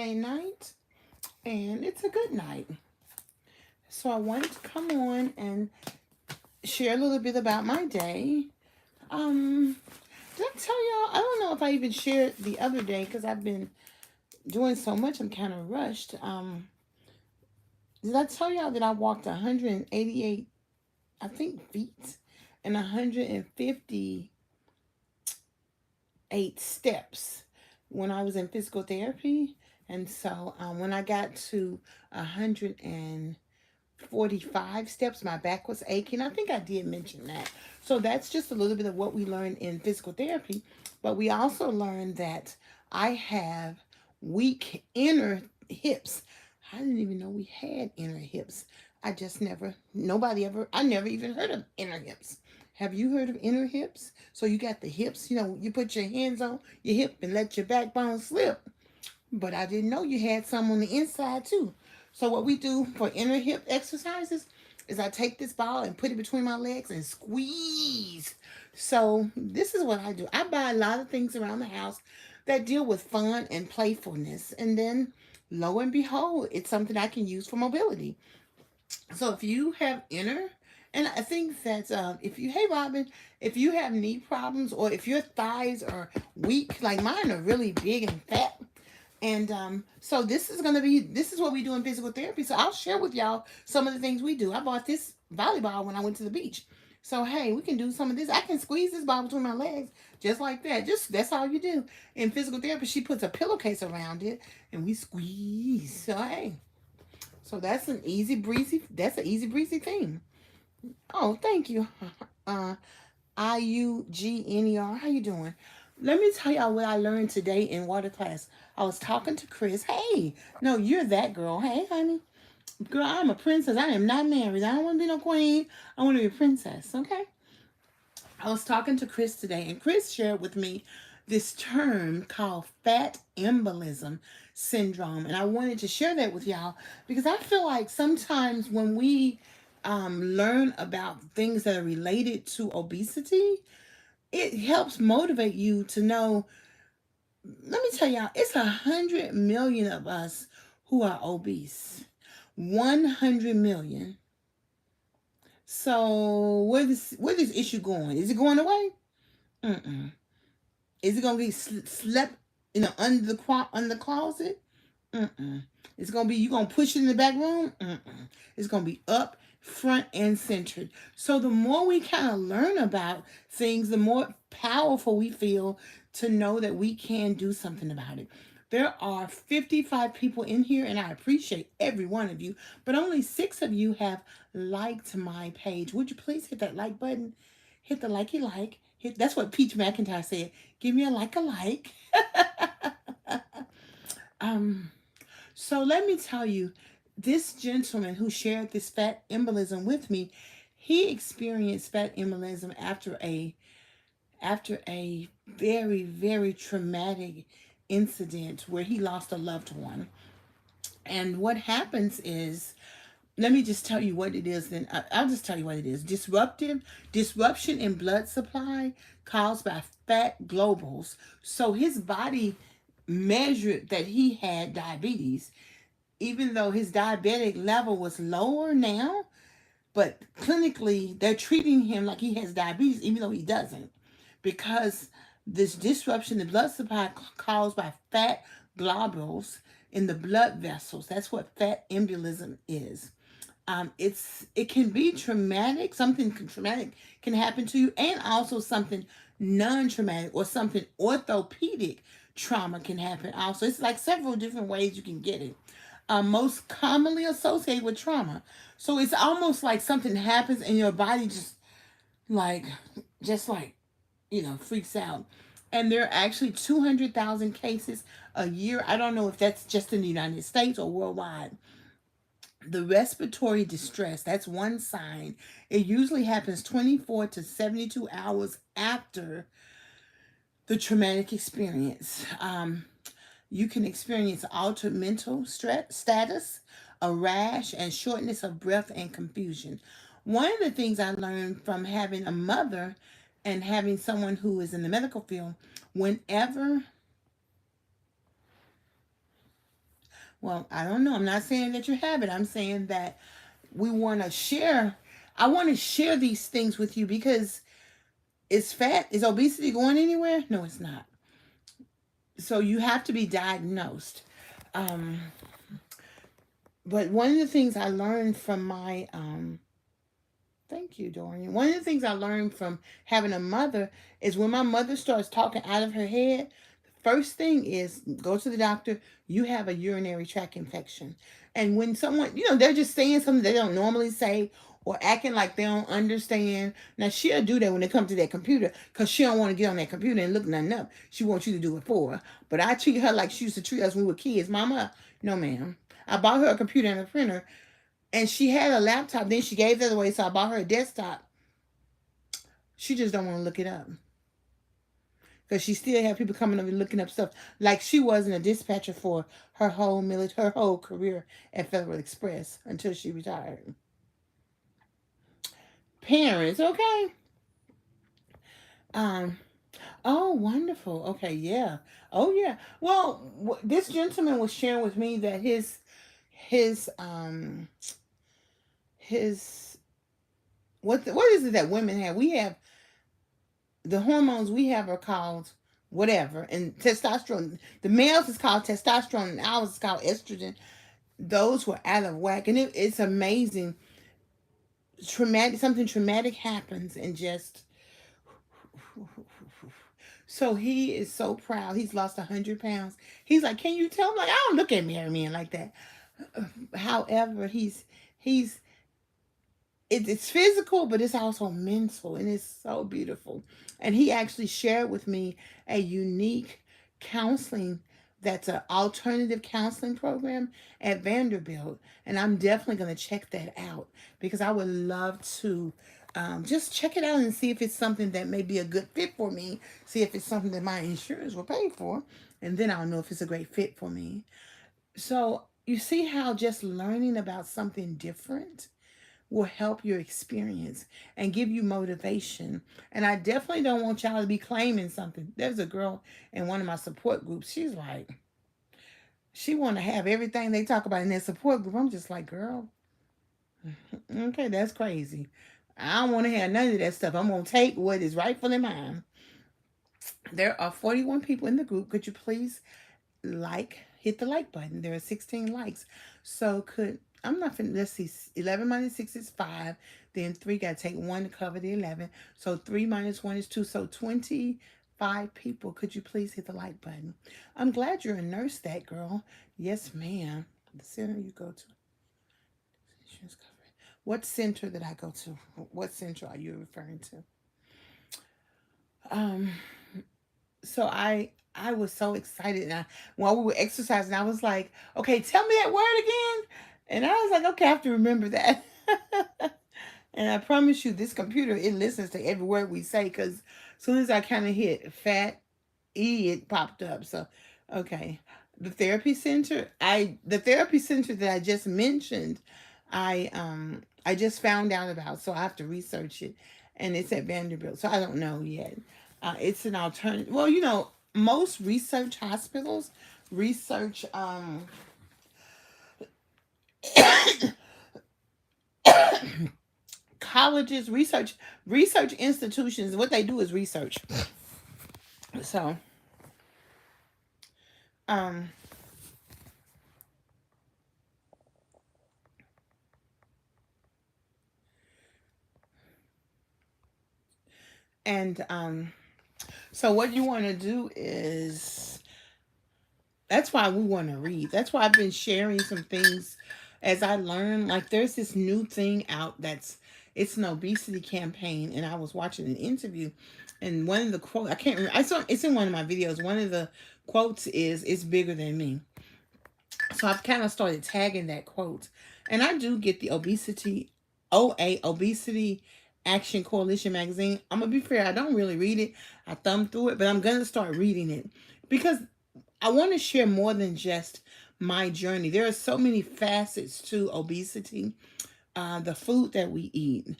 Saturday night, and it's a good night. So I wanted to come on and share a little bit about my day. Um, did I tell y'all? I don't know if I even shared the other day because I've been doing so much. I'm kind of rushed. Did I tell y'all that I walked 188, I think, feet and 158 steps when I was in physical therapy? And so when I got to 145 steps, my back was aching. I think I did mention that. So that's just a little bit of what we learned in physical therapy. But we also learned that I have weak inner hips. I didn't even know we had inner hips. I never even heard of inner hips. Have you heard of inner hips? So you got the hips, you put your hands on your hip and let your backbone slip. But I didn't know you had some on the inside too. So what we do for inner hip exercises is I take this ball and put it between my legs and squeeze. So this is what I do. I buy a lot of things around the house that deal with fun and playfulness. And then lo and behold, it's something I can use for mobility. So if you have inner, and I think that hey Robin, if you have knee problems or if your thighs are weak, like mine are really big and fat, and so this is what we do in physical therapy. So I'll share with y'all some of the things we do. I bought this volleyball when I went to the beach. So hey, we can do some of this. I can squeeze this ball between my legs just like that. Just that's all you do. In physical therapy, she puts a pillowcase around it and we squeeze. So hey, so that's an easy breezy thing. Oh, thank you. Uh IUGNER. How you doing? Let me tell y'all what I learned today in water class. I was talking to Chris. Hey, no, you're that girl. Hey, honey. Girl, I'm a princess. I am not married. I don't want to be no queen. I want to be a princess, okay? I was talking to Chris today, and Chris shared with me this term called fat embolism syndrome. And I wanted to share that with y'all because I feel like sometimes when we learn about things that are related to obesity, it helps motivate you to know. Let me tell y'all, it's 100 million of us who are obese. 100 million. So where this issue going? Is it going away? Mm-mm. Is it gonna be slept, under the closet? Mm-mm. It's gonna be you gonna push it in the back room? Mm-mm. It's gonna be up front and centered. So the more we kind of learn about things, the more powerful we feel to know that we can do something about it. There are 55 people in here, and I appreciate every one of you, but only 6 of you have liked my page. Would you please hit that like button? Hit the likey like. That's what Peach McIntyre said. Give me a like. um, so let me tell you, this gentleman who shared this fat embolism with me, he experienced fat embolism after a very, very traumatic incident where he lost a loved one. And what happens is, let me just tell you what it is. Then I'll just tell you what it is. Disruption in blood supply caused by fat globals. So his body measured that he had diabetes, even though his diabetic level was lower now. But clinically, they're treating him like he has diabetes, even though he doesn't, because this disruption in blood supply caused by fat globules in the blood vessels. That's what fat embolism is. It can be traumatic. Something traumatic can happen to you, and also something non-traumatic or something orthopedic trauma can happen. Also, it's like several different ways you can get it. Most commonly associated with trauma. So it's almost like something happens and your body like, just like, freaks out. And there are actually 200,000 cases a year. I don't know if that's just in the United States or worldwide. The respiratory distress, that's one sign. It usually happens 24 to 72 hours after the traumatic experience. You can experience altered mental status, a rash, and shortness of breath and confusion. One of the things I learned from having a mother and having someone who is in the medical field, whenever Well, I don't know. I'm not saying that you have it. I'm saying that we want to share. I want to share these things with you because is obesity going anywhere? No, it's not. So you have to be diagnosed. Um, but one of the things I learned from my thank you, Dorian. One of the things I learned from having a mother is when my mother starts talking out of her head, the first thing is go to the doctor. You have a urinary tract infection. And when someone, they're just saying something they don't normally say or acting like they don't understand. Now, she'll do that when they come to that computer because she don't want to get on that computer and look nothing up. She wants you to do it for her. But I treat her like she used to treat us when we were kids. Mama, no, ma'am. I bought her a computer and a printer and she had a laptop. Then she gave that away, so I bought her a desktop. She just don't want to look it up because she still have people coming over looking up stuff. Like she wasn't a dispatcher for her whole career at Federal Express until she retired. Parents, okay. Um. Oh, wonderful. Okay, yeah. Oh, yeah. Well, this gentleman was sharing with me that his his what is it that women have? We have the hormones we have are called whatever, and testosterone. The males is called testosterone, and ours is called estrogen. Those were out of whack, and it's amazing. Something traumatic happens, and just so he is so proud. He's lost 100 pounds. He's like, can you tell him? Like, I don't look at married men like that. However, he's it's physical, but it's also mental, and it's so beautiful. And he actually shared with me a unique counseling that's an alternative counseling program at Vanderbilt, and I'm definitely going to check that out because I would love to just check it out and see if it's something that may be a good fit for me. See if it's something that my insurance will pay for, and then I'll know if it's a great fit for me. So you see how just learning about something different will help your experience and give you motivation. And I definitely don't want y'all to be claiming something. There's a girl in one of my support groups. She's like, she want to have everything they talk about in their support group. I'm just like, girl, okay, that's crazy. I don't want to have none of that stuff. I'm going to take what is rightfully mine. There are 41 people in the group. Could you please hit the like button? There are 16 likes. So I'm not finna, let's see, 11 minus 6 is 5. Then 3, got to take 1 to cover the 11. So 3 minus 1 is 2. So 25 people. Could you please hit the like button? I'm glad you're a nurse, that girl. Yes, ma'am. The center you go to. Insurance coverage. What center did I go to? What center are you referring to? Um, so I was so excited, and while we were exercising, I was like, okay, tell me that word again. And I was like, okay, I have to remember that. And I promise you, this computer, it listens to every word we say, because as soon as I kind of hit fat E, it popped up. So, okay. The therapy center that I just mentioned, I just found out about, so I have to research it. And it's at Vanderbilt. So I don't know yet. It's an alternative. Well, most research hospitals, research colleges, research institutions, what they do is research. So um and so what you want to do is, that's why we want to read. That's why I've been sharing some things as I learn. Like there's this new thing out it's an obesity campaign, and I was watching an interview, and one of the quotes, I can't remember. I saw it's in one of my videos. One of the quotes is, "It's bigger than me." So I've kind of started tagging that quote, and I do get the Obesity Action Coalition magazine. I'm gonna be fair, I don't really read it. I thumb through it, but I'm gonna start reading it because I want to share more than just my journey. There are so many facets to obesity. The food that we eat,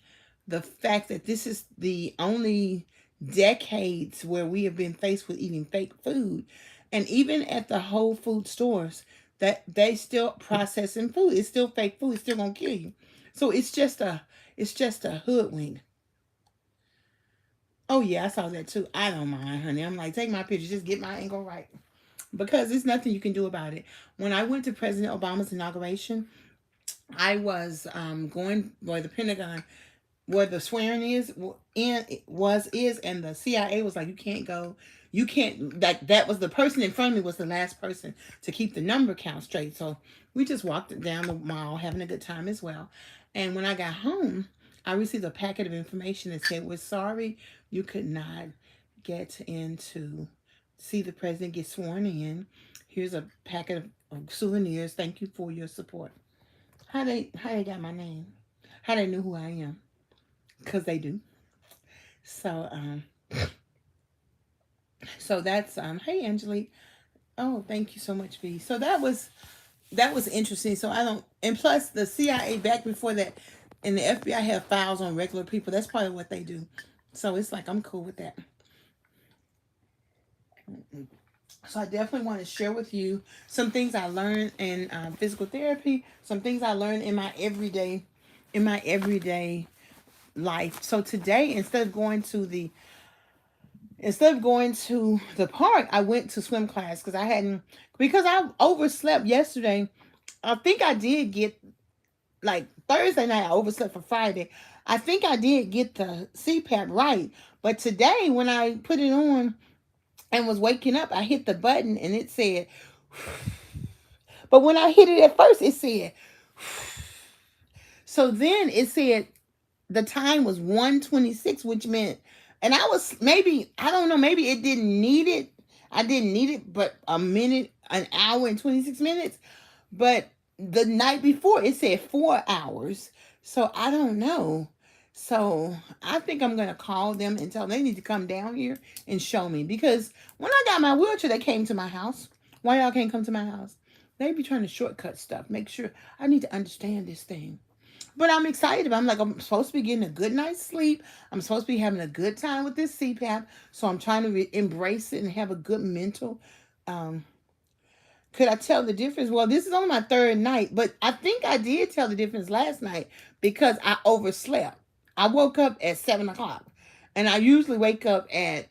the fact that this is the only decades where we have been faced with eating fake food. And even at the Whole Food stores, that they still processing food. It's still fake food. It's still gonna kill you. So it's just a hoodwink. Oh yeah, I saw that too. I don't mind, honey. I'm like, take my picture, just get my angle right. Because there's nothing you can do about it. When I went to President Obama's inauguration, I was going where the Pentagon, where the swearing is in was is, and the CIA was like, you can't go, you can't. That was the person in front of me was the last person to keep the number count straight. So we just walked down the mall, having a good time as well. And when I got home, I received a packet of information that said, "We're sorry you could not get in to see the president get sworn in. Here's a packet of souvenirs. Thank you for your support." How they got my name? How they knew who I am? Because they do. So so that's hey Angelique. Oh, thank you so much, V. So that was interesting. So I don't, and plus the CIA back before that, and the FBI have files on regular people. That's probably what they do. So it's like I'm cool with that. So I definitely want to share with you some things I learned in physical therapy, some things I learned in my everyday life. So today, instead of going to the park, I went to swim class because I overslept yesterday. I think I did get, like, Thursday night I overslept for Friday. I think I did get the CPAP right, but today when I put it on and was waking up, I hit the button and it said, but when I hit it at first, it said, so then it said the time was 1:26, which meant, and I was, maybe, I don't know, maybe it didn't need it. I didn't need it, but a minute, an hour and 26 minutes. But the night before it said 4 hours. So I don't know. So I think I'm going to call them and tell them they need to come down here and show me. Because when I got my wheelchair, they came to my house. Why y'all can't come to my house? They be trying to shortcut stuff. Make sure I need to understand this thing. But I'm excited. I'm like, I'm supposed to be getting a good night's sleep. I'm supposed to be having a good time with this CPAP. So I'm trying to embrace it and have a good mental. Um, could I tell the difference? Well, this is only my third night, but I think I did tell the difference last night because I overslept. I woke up at 7 o'clock, and I usually wake up at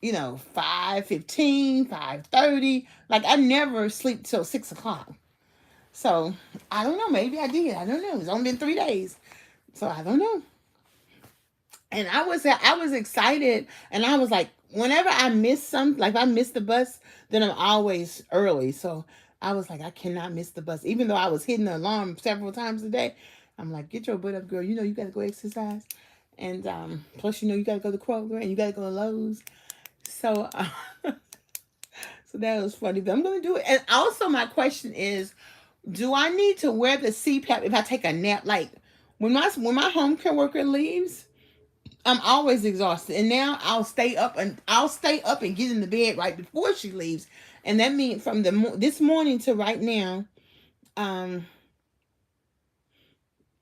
5:15, 5:30. Like I never sleep till 6 o'clock. So I don't know. Maybe I did. I don't know. It's only been 3 days, so I don't know. And I was excited, and I was like, whenever I miss some, like if I miss the bus, then I'm always early. So I was like, I cannot miss the bus, even though I was hitting the alarm several times a day. I'm like, get your butt up, girl. You got to go exercise, and plus you got to go to Kroger and you got to go to Lowe's. So so that was funny, but I'm gonna do it. And also, my question is, do I need to wear the CPAP if I take a nap? Like when my home care worker leaves, I'm always exhausted, and now I'll stay up and get in the bed right before she leaves, and that means from this morning to right now, um,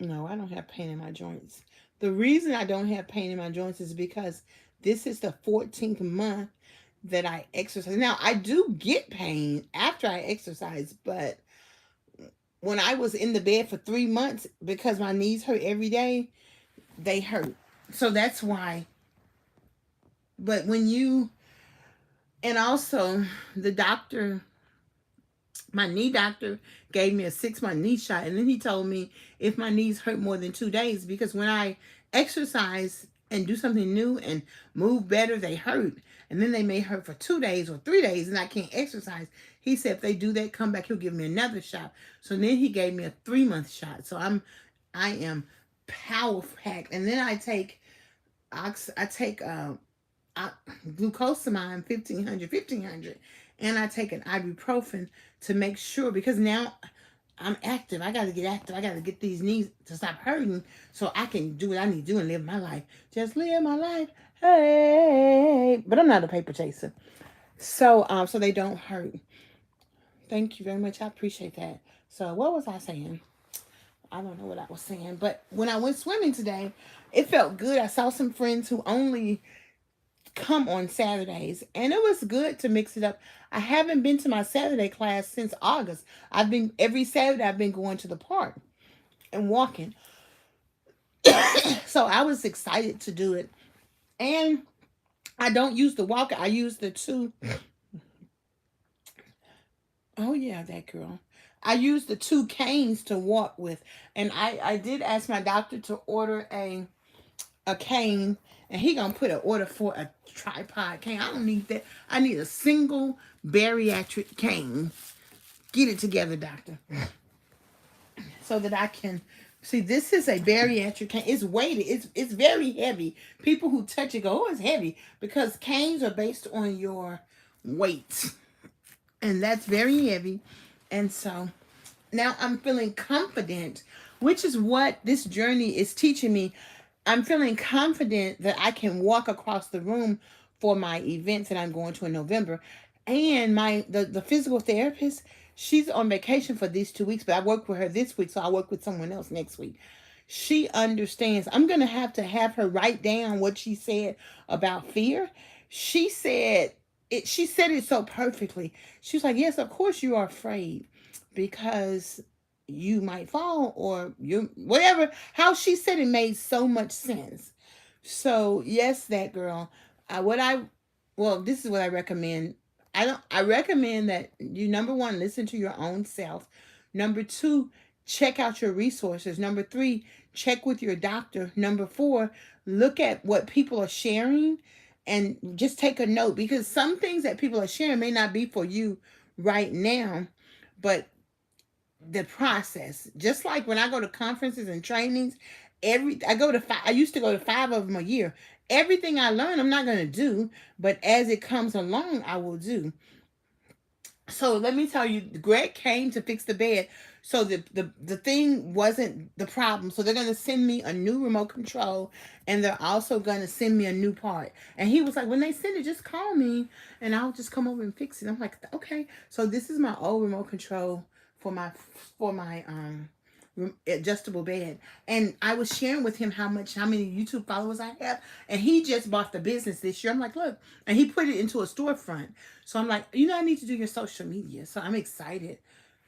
no, I don't have pain in my joints. The reason I don't have pain in my joints is because this is the 14th month that I exercise. Now I do get pain after I exercise, but when I was in the bed for 3 months because my knees hurt every day, they hurt. So that's why. But and also the doctor, my knee doctor, gave me a 6-month knee shot. And then he told me if my knees hurt more than 2 days, because when I exercise and do something new and move better, they hurt. And then they may hurt for 2 days or 3 days and I can't exercise. He said if they do that, come back, he'll give me another shot. So then he gave me a 3-month shot. So I am power packed. And then I take glucosamine 1500, and I take an ibuprofen to make sure, because now I'm active. I got to get active. I got to get these knees to stop hurting so I can do what I need to do and live my life. Just live my life. Hey, but I'm not a paper chaser. So so they don't hurt. Thank you very much. I appreciate that. So what was I saying? I don't know what I was saying, but when I went swimming today, it felt good. I saw some friends who only come on Saturdays, and it was good to mix it up. I haven't been to my Saturday class since August. I've been every Saturday. I've been going to the park and walking, so I was excited to do it. And I don't use the walker. I use the two. Oh yeah, that girl. I use the two canes to walk with, and I did ask my doctor to order a cane, and he gonna put an order for a tripod cane. I don't need that. I need a single bariatric cane. Get it together, doctor, so that I can see. This is a bariatric cane. It's weighted. It's very heavy. People who touch it go, oh, it's heavy, because canes are based on your weight, and that's very heavy. And so now I'm feeling confident, which is what this journey is teaching me. I'm feeling confident that I can walk across the room for my events that I'm going to in November. And the physical therapist, she's on vacation for these 2 weeks, but I work with her this week, so I work with someone else next week. She understands. I'm going to have her write down what she said about fear. She said she said it so perfectly. She was like, yes, of course you are afraid because you might fall, or you whatever. How she said it made so much sense. So yes, that girl. What I well, this is what I recommend. I recommend that you, number one, listen to your own self. Number two, check out your resources. Number three, check with your doctor. Number four, look at what people are sharing and just take a note, because some things that people are sharing may not be for you right now, but the process. Just like when I go to conferences and trainings, I used to go to 5 of them a year. Everything I learn, I'm not going to do, but as it comes along, I will do. So let me tell you, Greg came to fix the bed. So the thing wasn't the problem. So they're going to send me a new remote control, and they're also going to send me a new part. And he was like, when they send it, just call me and I'll just come over and fix it. I'm like, okay. So this is my old remote control for my adjustable bed. And I was sharing with him how many YouTube followers I have, and he just bought the business this year. I'm like, look, and he put it into a storefront. So I'm like, I need to do your social media. So I'm excited.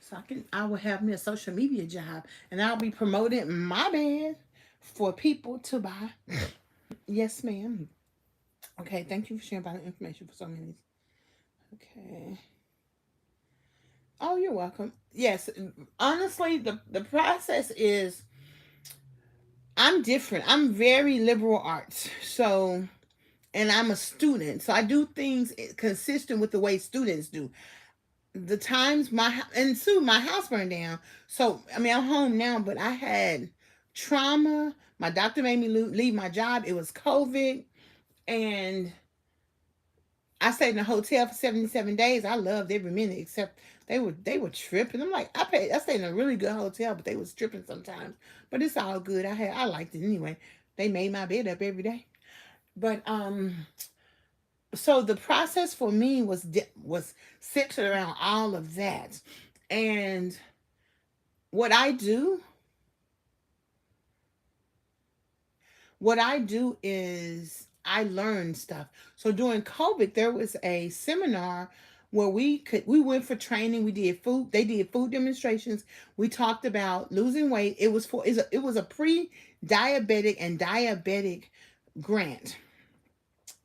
So I will have me a social media job, and I'll be promoting my bed for people to buy. Yes, ma'am. Okay, thank you for sharing about the information for so many. Okay. Oh, you're welcome. Yes, honestly, the process is, I'm different. I'm very liberal arts. So, and I'm a student. So I do things consistent with the way students do. The times my house burned down. So, I mean, I'm home now, but I had trauma. My doctor made me leave my job. It was COVID, and I stayed in a hotel for 77 days. I loved every minute, except they were tripping. I'm like, I stayed in a really good hotel, but they was tripping sometimes. But it's all good. I liked it anyway. They made my bed up every day. But so the process for me was centered around all of that. And what I do what I do is I learn stuff. So during COVID, there was a seminar where we went for training. They did food demonstrations. We talked about losing weight. It was a pre-diabetic and diabetic grant.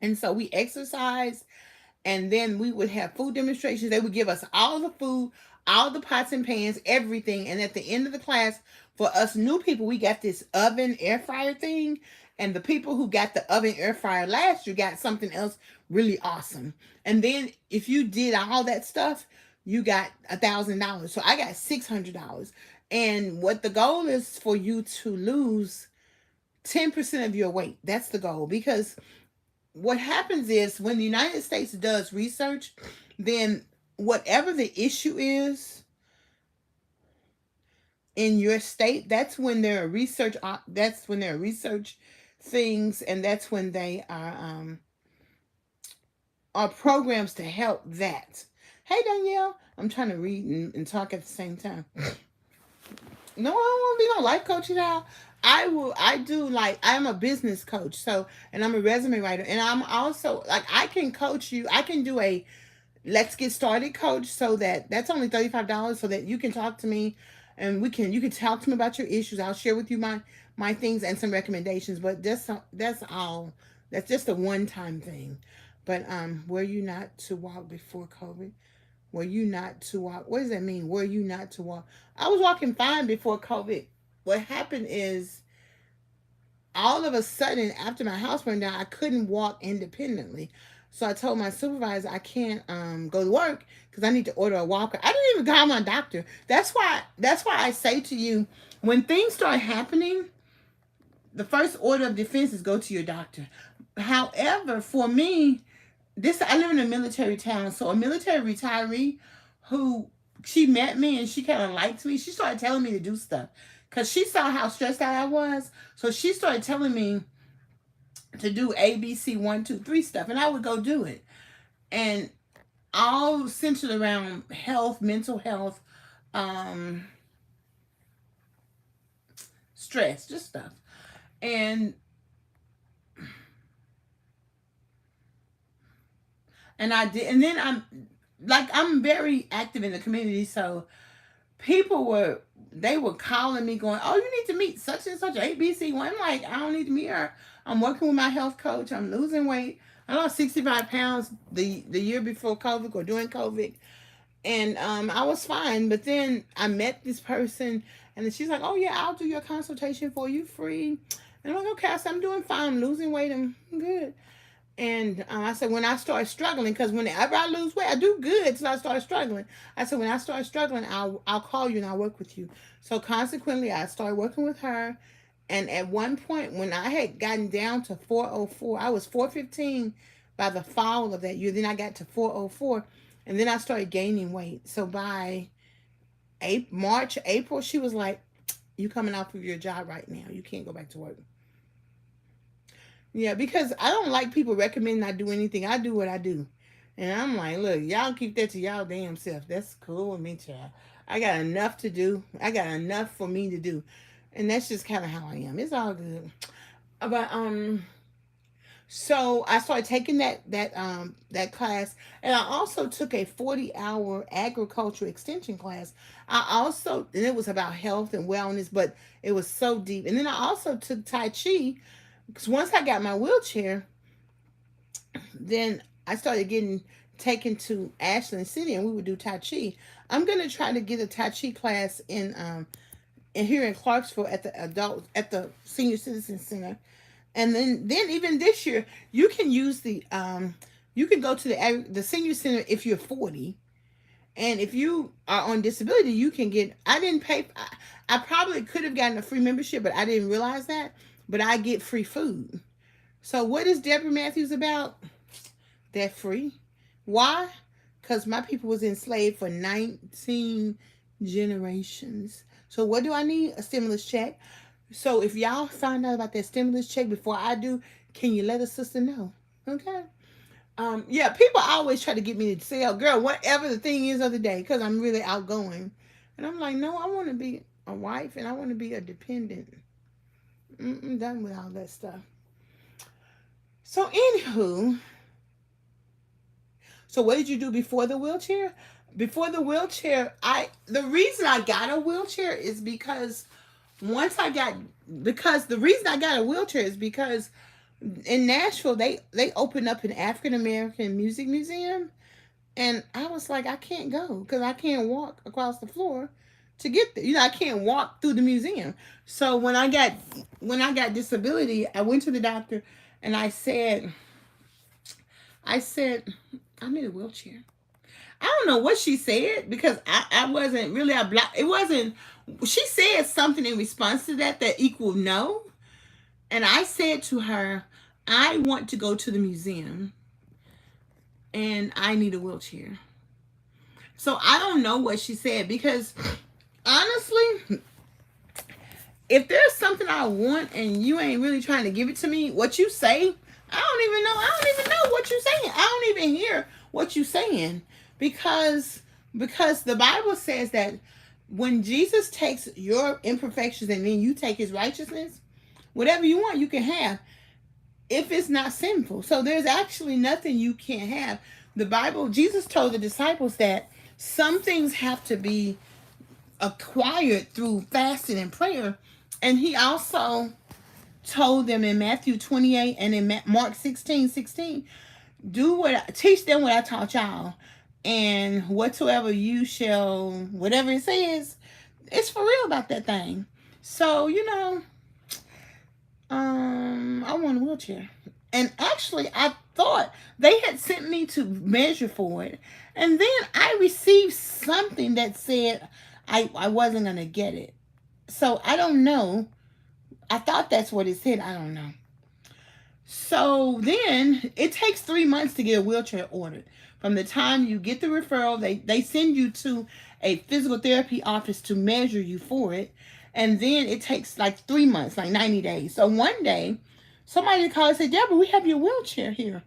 And so we exercised, and then we would have food demonstrations. They would give us all the food, all the pots and pans, everything. And at the end of the class, for us new people, we got this oven air fryer thing. And the people who got the oven air fryer last year got something else really awesome. And then if you did all that stuff, you got $1,000. So I got $600. And what the goal is for you to lose 10% of your weight. That's the goal, because what happens is when the United States does research, then whatever the issue is in your state, that's when there are research things, and that's when they are programs to help that. Hey Danielle, I'm trying to read and talk at the same time. No, I don't want to be no life coach at all. I do, like, I'm a business coach, so, and I'm a resume writer, and I'm also, like, I can coach you. I can do a let's get started coach, so that's only $35, so that you can talk to me, and you can talk to me about your issues. I'll share with you my things and some recommendations, but that's all. That's just a one-time thing. But were you not to walk before COVID? Were you not to walk? What does that mean? Were you not to walk? I was walking fine before COVID. What happened is, all of a sudden, after my house burned down, I couldn't walk independently. So I told my supervisor I can't go to work because I need to order a walker. I didn't even call my doctor. That's why I say to you, when things start happening, the first order of defense is go to your doctor. However, for me, I live in a military town, so a military retiree who, she met me and she kind of liked me. She started telling me to do stuff because she saw how stressed out I was. So she started telling me to do ABC 1, 2, 3 stuff, and I would go do it, and all centered around health, mental health, um, stress, just stuff, and I did, and then I'm very active in the community, so people they were calling me going, oh, you need to meet such and such ABC one. I'm like, I don't need to meet her. I'm working with my health coach. I'm losing weight. I lost 65 pounds the year before COVID or during COVID. And I was fine. But then I met this person, and then she's like, oh, yeah, I'll do your consultation for you free. And I'm like, okay, I said, I'm doing fine. I'm losing weight. I'm good. And I said, when I start struggling, because whenever I lose weight, I do good until I start struggling. I said, when I start struggling, I'll call you and I'll work with you. So consequently, I started working with her. And at one point, when I had gotten down to 404, I was 415 by the fall of that year. Then I got to 404, and then I started gaining weight. So by March, April, she was like, you coming off of your job right now. You can't go back to work. Yeah, because I don't like people recommending I do anything. I do what I do. And I'm like, look, y'all keep that to y'all damn self. That's cool with me, child. I got enough to do. I got enough for me to do. And that's just kind of how I am. It's all good. But so I started taking that class, and I also took a 40-hour agriculture extension class. And it was about health and wellness, but it was so deep. And then I also took Tai Chi, because once I got my wheelchair, then I started getting taken to Ashland City, and we would do Tai Chi. I'm gonna try to get a Tai Chi class in here in Clarksville at the Senior Citizen Center. And then even this year, you can use you can go to the senior center if you're 40, and if you are on disability, you can get. I didn't pay. I probably could have gotten a free membership, but I didn't realize that. But I get free food. So what is Debra Matthews about? They're free. Why? Because my people was enslaved for 19 generations. So what do I need? A stimulus check. So if y'all find out about that stimulus check before I do, can you let a sister know? Okay. Yeah, people always try to get me to say, oh, girl, whatever the thing is of the day, because I'm really outgoing. And I'm like, no, I want to be a wife, and I want to be a dependent. I'm done with all that stuff. So anywho, so what did you do before the wheelchair? Before the wheelchair, the reason I got a wheelchair is because the reason I got a wheelchair is because in Nashville they opened up an African American music museum, and I was like, I can't go because I can't walk across the floor to get there. I can't walk through the museum. So when I got disability, I went to the doctor and I said, I need a wheelchair. I don't know what she said, because I wasn't really it wasn't. She said something in response to that equaled no, and I said to her, I want to go to the museum, and I need a wheelchair. So I don't know what she said, because honestly, if there's something I want and you ain't really trying to give it to me, what you say, I don't even know what you're saying. I don't even hear what you're saying, because the Bible says that When Jesus takes your imperfections and then you take his righteousness, whatever you want, you can have if it's not sinful. So there's actually nothing you can't have. The Bible, Jesus told the disciples that some things have to be acquired through fasting and prayer. And he also told them in Matthew 28 and in Mark 16:16, teach them what I taught y'all. And whatsoever you shall, whatever it says, it's for real about that thing. So, I want a wheelchair. And actually, I thought they had sent me to measure for it. And then I received something that said I wasn't going to get it. So I don't know. I thought that's what it said. I don't know. So then it takes 3 months to get a wheelchair ordered. From the time you get the referral, they send you to a physical therapy office to measure you for it. And then it takes like 3 months, like 90 days. So one day, somebody called and said, Debra, we have your wheelchair here.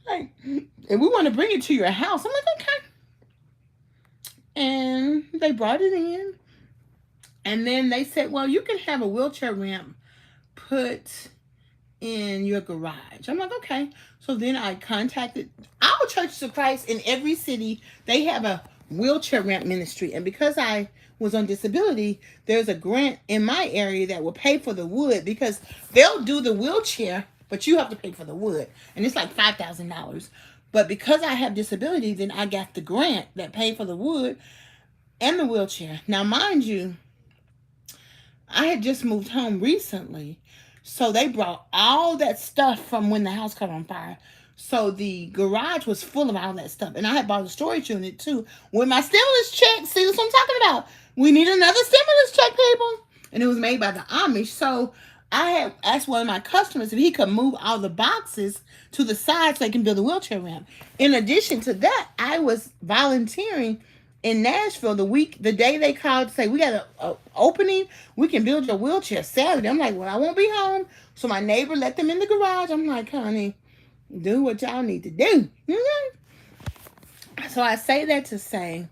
Like, and we want to bring it to your house. I'm like, okay. And they brought it in. And then they said, well, you can have a wheelchair ramp put in your garage. I'm like, okay. So then I contacted our Church of Christ in every city. They have a wheelchair ramp ministry. And because I was on disability, there's a grant in my area that will pay for the wood, because they'll do the wheelchair, but you have to pay for the wood. And it's like $5,000. But because I have disability, then I got the grant that paid for the wood and the wheelchair. Now, mind you, I had just moved home recently. So they brought all that stuff from when the house caught on fire. So the garage was full of all that stuff. And I had bought a storage unit too. With my stimulus check, see what I'm talking about? We need another stimulus check, people. And it was made by the Amish. So I had asked one of my customers if he could move all the boxes to the side so they can build a wheelchair ramp. In addition to that, I was volunteering in Nashville the day they called to say, we got an opening, we can build your wheelchair Saturday. I'm like, well, I won't be home. So my neighbor let them in the garage. I'm like, honey, do what y'all need to do. So I say that to say,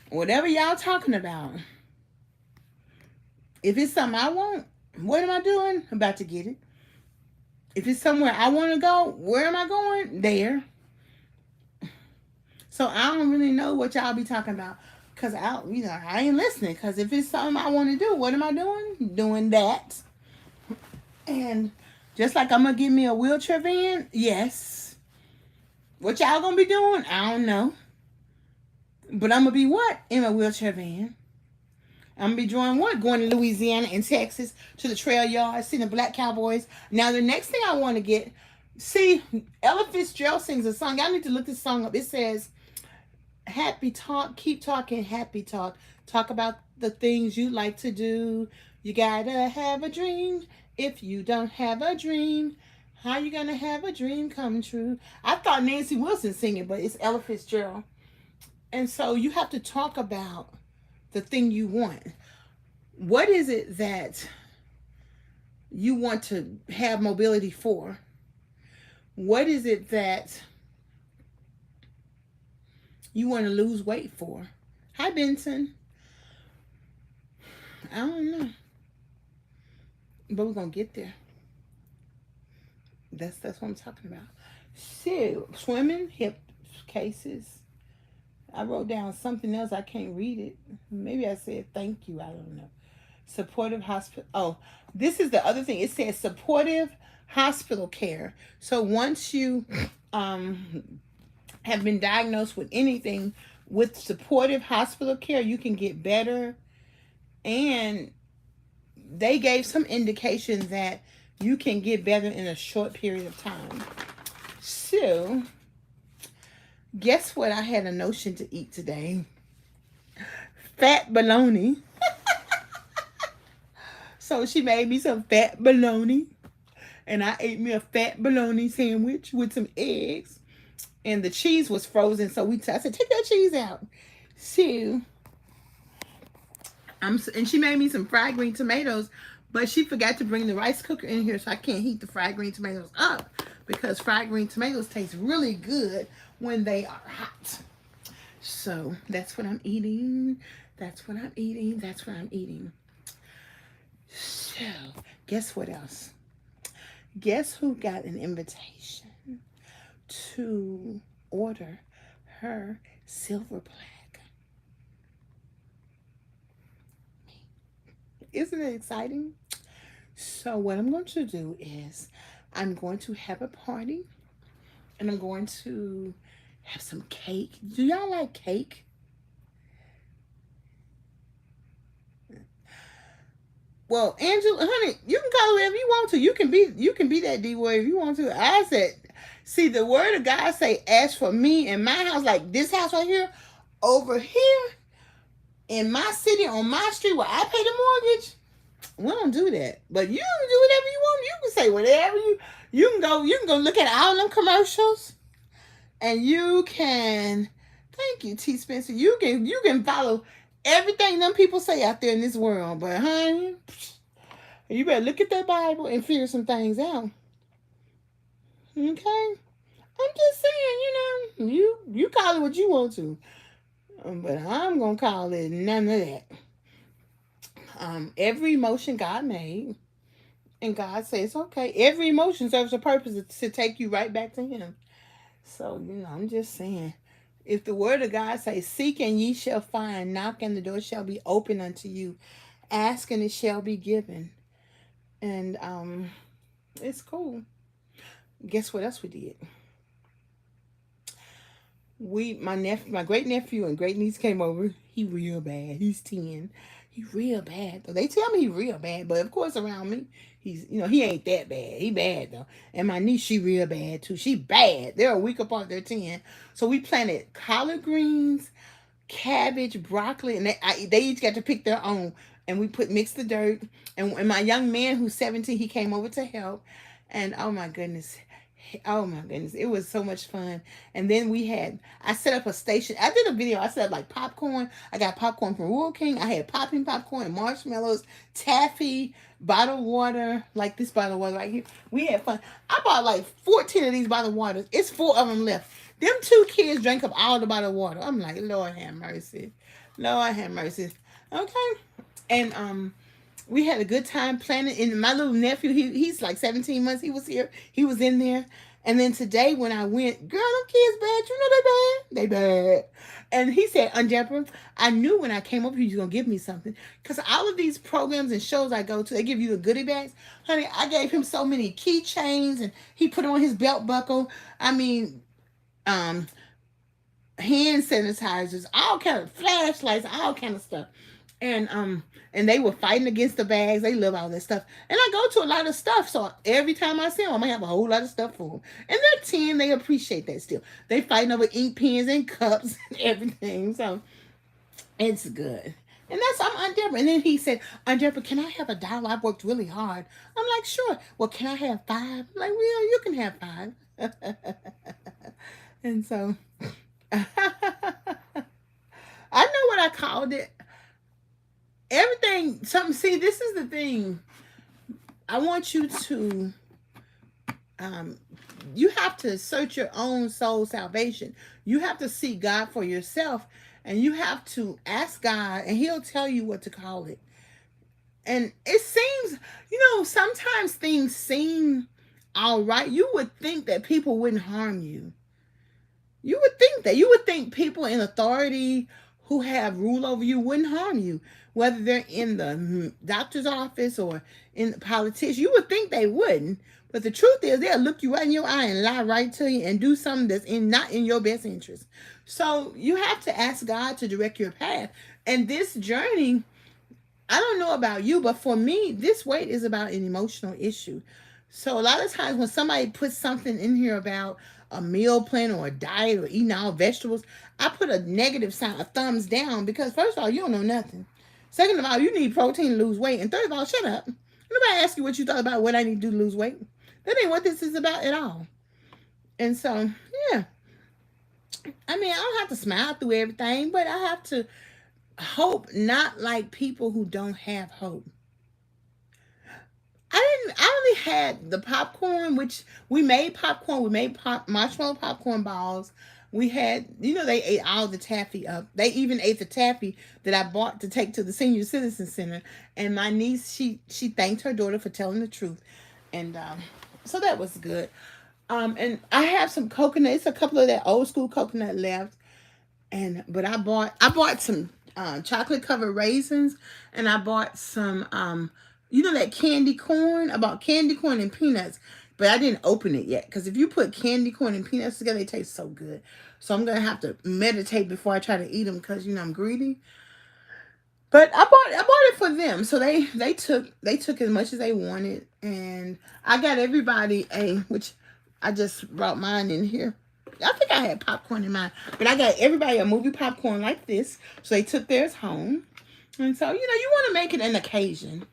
whatever y'all talking about, if it's something I want, what am I doing? I'm about to get it. If it's somewhere I want to go, where am I going? There. So I don't really know what y'all be talking about, because I ain't listening. Because if it's something I want to do, what am I doing? Doing that. And just like I'm going to get me a wheelchair van, yes. What y'all going to be doing? I don't know. But I'm going to be what? In a wheelchair van. I'm going to be doing what? Going to Louisiana and Texas to the trail yard, seeing the Black Cowboys. Now, the next thing I want to get, see, Ella Fitzgerald sings a song. Y'all need to look this song up. It says, happy talk, keep talking, happy talk. Talk about the things you like to do. You gotta have a dream. If you don't have a dream, how you gonna have a dream come true? I thought Nancy Wilson singing, but it's Ella Fitzgerald. And so you have to talk about the thing you want. What is it that you want to have mobility for? What is it that you want to lose weight for? Hi, Benson. I don't know. But we're going to get there. That's what I'm talking about. So, swimming, hip cases. I wrote down something else. I can't read it. Maybe I said thank you. I don't know. Supportive hospital. Oh, this is the other thing. It says supportive hospital care. So once you have been diagnosed with anything, with supportive hospital care, you can get better. And they gave some indication that you can get better in a short period of time. So, guess what I had a notion to eat today? Fat bologna. So she made me some fat bologna. And I ate me a fat bologna sandwich with some eggs. And the cheese was frozen. So I said, take that cheese out. So, and she made me some fried green tomatoes. But she forgot to bring the rice cooker in here. So I can't heat the fried green tomatoes up. Because fried green tomatoes taste really good when they are hot. So that's what I'm eating. That's what I'm eating. That's what I'm eating. So, guess what else? Guess who got an invitation to order her silver plaque? Isn't it exciting? So what I'm going to do is I'm going to have a party, and I'm going to have some cake. Do y'all like cake? Well, Angela, honey, you can call it whatever you want to. You can be that D word if you want to. I said, see, the word of God say, as for me and my house, like this house right here, over here in my city on my street where I pay the mortgage, we don't do that. But you can do whatever you want. You can say whatever you can go look at all them commercials, and you can, thank you, T Spencer. You can follow everything them people say out there in this world. But honey, you better look at that Bible and figure some things out. Okay? I'm just saying, you call it what you want to. But I'm gonna call it none of that. Every emotion God made, and God says, okay, every emotion serves a purpose to take you right back to Him. So, I'm just saying, if the word of God says, seek and ye shall find, knock and the door shall be open unto you, ask and it shall be given. And it's cool. Guess what else we did? My great nephew and great niece came over. He real bad. He's 10. He real bad though. They tell me he real bad, but of course around me, he's he ain't that bad. He bad though. And my niece, she real bad too. She bad. They're a week apart. They're 10. So we planted collard greens, cabbage, broccoli, and they each got to pick their own. And we mixed the dirt. And my young man who's 17, he came over to help. And oh my goodness, it was so much fun. And then I set up a station. I did a video. I set up like popcorn. I got popcorn from Rural King. I had popping popcorn and marshmallows, taffy, bottled water, like this bottled water right here. We had fun. I bought like 14 of these bottled waters. It's 4 of them left. Them 2 kids drank up all the bottled water. I'm like, Lord have mercy. Lord have mercy. Okay. And we had a good time planning. And my little nephew, he's like 17 months. He was here. He was in there. And then today when I went, girl, them kids bad. You know they bad. They bad. And he said, Debra, I knew when I came up here you were going to give me something. Because all of these programs and shows I go to, they give you the goodie bags. Honey, I gave him so many keychains, and he put on his belt buckle. I mean, hand sanitizers, all kind of flashlights, all kind of stuff. And they were fighting against the bags. They love all that stuff. And I go to a lot of stuff. So every time I see them, I'm going to have a whole lot of stuff for them. And they're 10. They appreciate that still. They fighting over ink pens and cups and everything. So it's good. And I'm Aunt Debra. And then he said, Aunt Debra, can I have $1? I've worked really hard. I'm like, sure. Well, can I have 5? I'm like, well, you can have 5. And so I know what I called it. Everything, see, this is the thing. I want you to, you have to search your own soul salvation. You have to seek God for yourself, and you have to ask God, and He'll tell you what to call it. And it seems, sometimes things seem all right. You would think that people wouldn't harm you. You would think that. You would think people in authority who have rule over you wouldn't harm you. Whether they're in the doctor's office or in the politician, you would think they wouldn't. But the truth is, they'll look you right in your eye and lie right to you and do something that's not in your best interest. So you have to ask God to direct your path. And this journey, I don't know about you, but for me, this weight is about an emotional issue. So a lot of times when somebody puts something in here about a meal plan or a diet or eating all vegetables, I put a negative sign, a thumbs down, because first of all, you don't know nothing. Second of all, you need protein to lose weight. And third of all, shut up. Nobody ask you what you thought about what I need to do to lose weight. That ain't what this is about at all. And so, yeah. I mean, I don't have to smile through everything, but I have to hope, not like people who don't have hope. I only had the popcorn, which we made popcorn. We made marshmallow popcorn balls. We had, they ate all the taffy up. They even ate the taffy that I bought to take to the senior citizen center. And my niece, she thanked her daughter for telling the truth, and so that was good. And I have some coconut. It's a couple of that old school coconut left, and but I bought some chocolate covered raisins, and I bought some that candy corn. I bought candy corn and peanuts, but I didn't open it yet because if you put candy corn and peanuts together, they taste so good. So I'm gonna have to meditate before I try to eat them because I'm greedy. But I bought it for them, so they took as much as they wanted, and I got everybody which I just brought mine in here. I think I had popcorn in mine, but I got everybody a movie popcorn like this, so they took theirs home, and so you want to make it an occasion,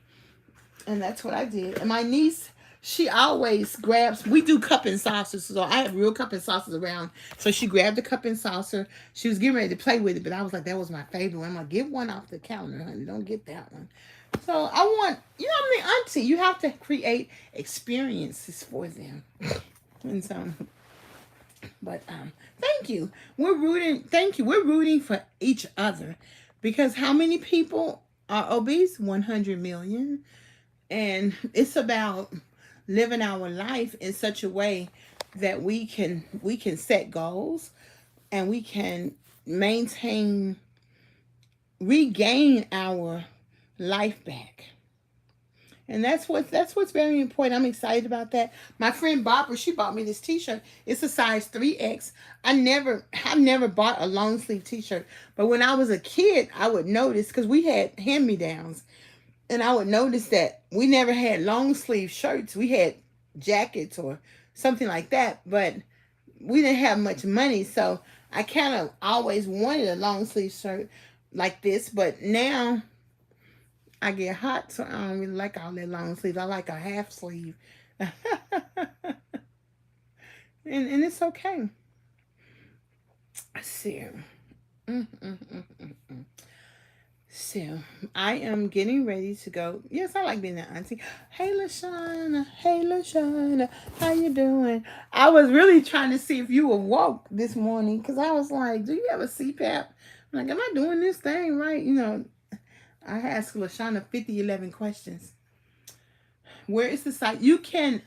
and that's what I did. And my niece, she always grabs. We do cup and saucers, so I have real cup and saucers around. So she grabbed the cup and saucer. She was getting ready to play with it, but I was like, that was my favorite one. I'm like, get one off the counter, honey. Don't get that one. So I want, I'm the auntie. You have to create experiences for them, and so. But thank you. We're rooting. Thank you. We're rooting for each other, because how many people are obese? 100 million, and it's about living our life in such a way that we can set goals, and we can maintain regain our life back. And that's what's very important. I'm excited about that. My friend Barbara, she bought me this T-shirt. It's a size 3X. I've never bought a long sleeve T-shirt, but when I was a kid, I would notice because we had hand me downs, and I would notice that we never had long sleeve shirts. We had jackets or something like that, but we didn't have much money, so I kind of always wanted a long sleeve shirt like this. But now I get hot, so I don't really like all that long sleeve. I like a half sleeve. and it's okay. So, mm, mm, mm, mm, mm. So I am getting ready to go. Yes, I like being an auntie. Hey, LaShawna. Hey, LaShawna. How you doing? I was really trying to see if you were woke this morning, because I was like, do you have a CPAP? I'm like, am I doing this thing right? I asked LaShawna 5011 questions. Where is the site? You can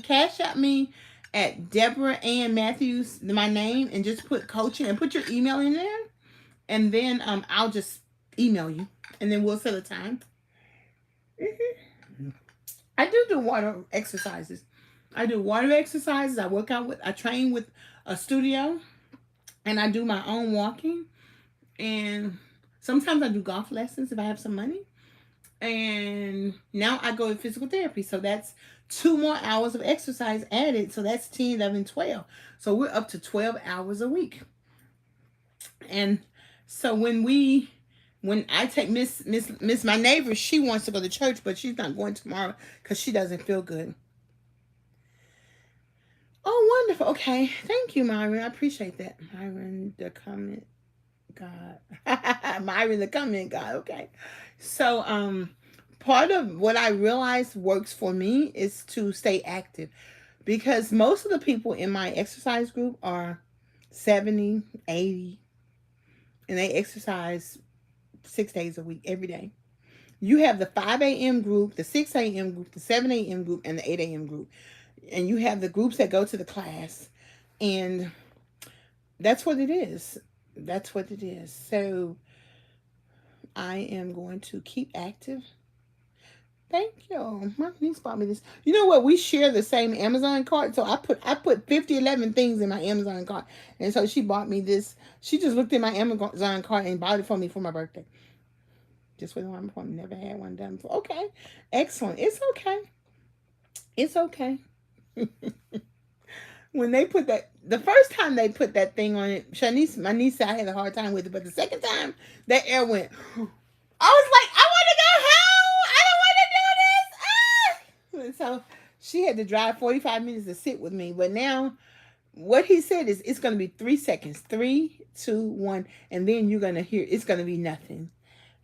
cash at me at Debra Ann Matthews, my name, and just put coaching and put your email in there. And then I'll just email you, and then we'll set a time. Mm-hmm. I do water exercises. I do water exercises. I train with a studio, and I do my own walking. And sometimes I do golf lessons if I have some money. And now I go to physical therapy. So that's 2 more hours of exercise added. So that's 10, 11, 12. So we're up to 12 hours a week. And so when I take Miss, my neighbor, she wants to go to church, but she's not going tomorrow because she doesn't feel good. Oh, wonderful. Okay. Thank you, Myron. I appreciate that. Myron, the comment God. Myron, the comment God. Okay. So, part of what I realized works for me is to stay active, because most of the people in my exercise group are 70, 80, and they exercise 6 days a week, every day. You have the 5 a.m. group, the 6 a.m. group, the 7 a.m. group, and the 8 a.m. group. And you have the groups that go to the class. And that's what it is. That's what it is. So I am going to keep active. Thank you. My niece bought me this. You know what? We share the same Amazon cart. So I put 5011 things in my Amazon cart. And so she bought me this. She just looked at my Amazon cart and bought it for me for my birthday. Just with one point. Never had one done before. Okay. Excellent. It's okay. It's okay. When they put that, the first time they put that thing on it, my niece said I had a hard time with it, but the second time that air went, I was like, I want to go home. I don't want to do this. And so she had to drive 45 minutes to sit with me. But now, what he said is it's going to be 3 seconds, 3, 2, 1, and then you're going to hear it's going to be nothing.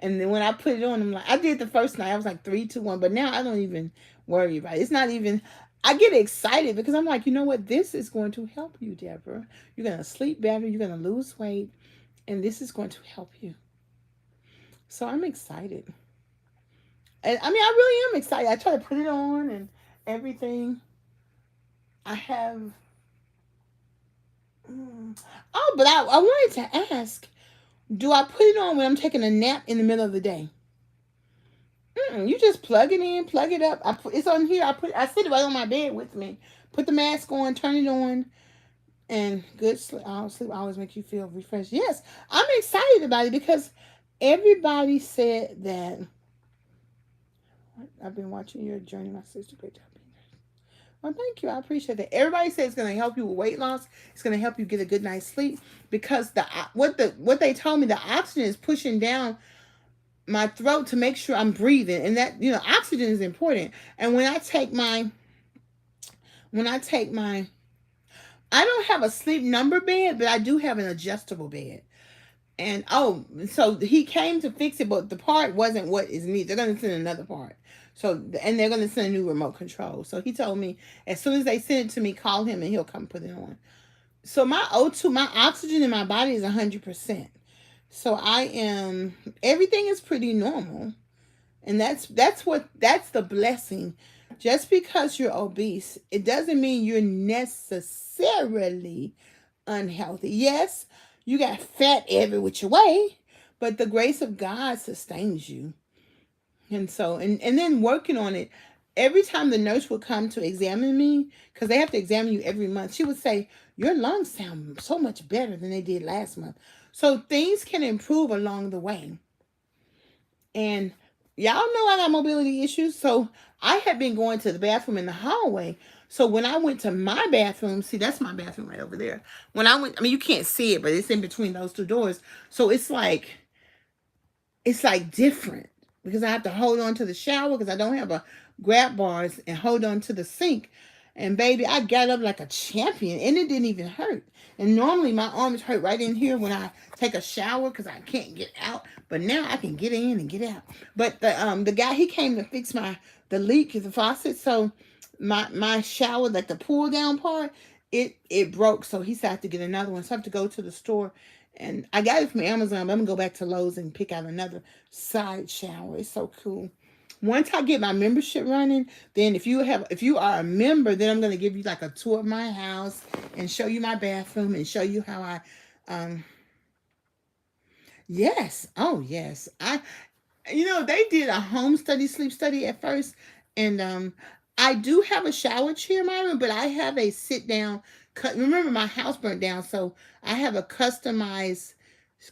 And then when I put it on, I'm like, I did the first night, I was like 3, 2, 1, but now I don't even worry about it. It's not even. I get excited because I'm like, you know what? This is going to help you, Deborah. You're going to sleep better. You're going to lose weight. And this is going to help you. So I'm excited. And I mean, I really am excited. I try to put it on and everything. I have. Oh, but I wanted to ask, do I put it on when I'm taking a nap in the middle of the day? You just plug it in, plug it up. It's on here. I sit it right on my bed with me. Put the mask on, turn it on, and good sleep. Sleep always makes you feel refreshed. Yes, I'm excited about it because everybody said that. I've been watching your journey, my sister. Great job. Well, thank you. I appreciate that. Everybody says it's going to help you with weight loss. It's going to help you get a good night's sleep because what they told me, the oxygen is pushing down my throat to make sure I'm breathing, and that oxygen is important. And when I take my I don't have a sleep number bed, but I do have an adjustable bed. And so he came to fix it, but the part wasn't what is needed. They're going to send another part. So, and they're going to send a new remote control. So he told me as soon as they send it to me, call him and he'll come put it on. So my O2, my oxygen in my body is 100%. So everything is pretty normal. And that's the blessing. Just because you're obese, it doesn't mean you're necessarily unhealthy. Yes, you got fat every which way, but the grace of God sustains you. And so, and then working on it, every time the nurse would come to examine me, because they have to examine you every month, she would say, your lungs sound so much better than they did last month. So things can improve along the way. And y'all know I got mobility issues. So I had been going to the bathroom in the hallway. So when I went to my bathroom, see, that's my bathroom right over there. When I went, I mean, you can't see it, but it's in between those two doors. So it's like different because I have to hold on to the shower because I don't have a grab bars and hold on to the sink. And baby, I got up like a champion and it didn't even hurt. And normally my arms hurt right in here when I take a shower because I can't get out. But now I can get in and get out. But the guy, he came to fix the leak in the faucet. So my shower, like the pull down part, it broke. So he said I have to get another one. So I have to go to the store. And I got it from Amazon. But I'm going to go back to Lowe's and pick out another side shower. It's so cool. Once I get my membership running, then if you are a member, then I'm going to give you like a tour of my house and show you my bathroom and show you how yes. Oh, yes. They did a home study, sleep study at first. And I do have a shower chair in my room, but I have a sit down. Remember, my house burnt down, so I have a customized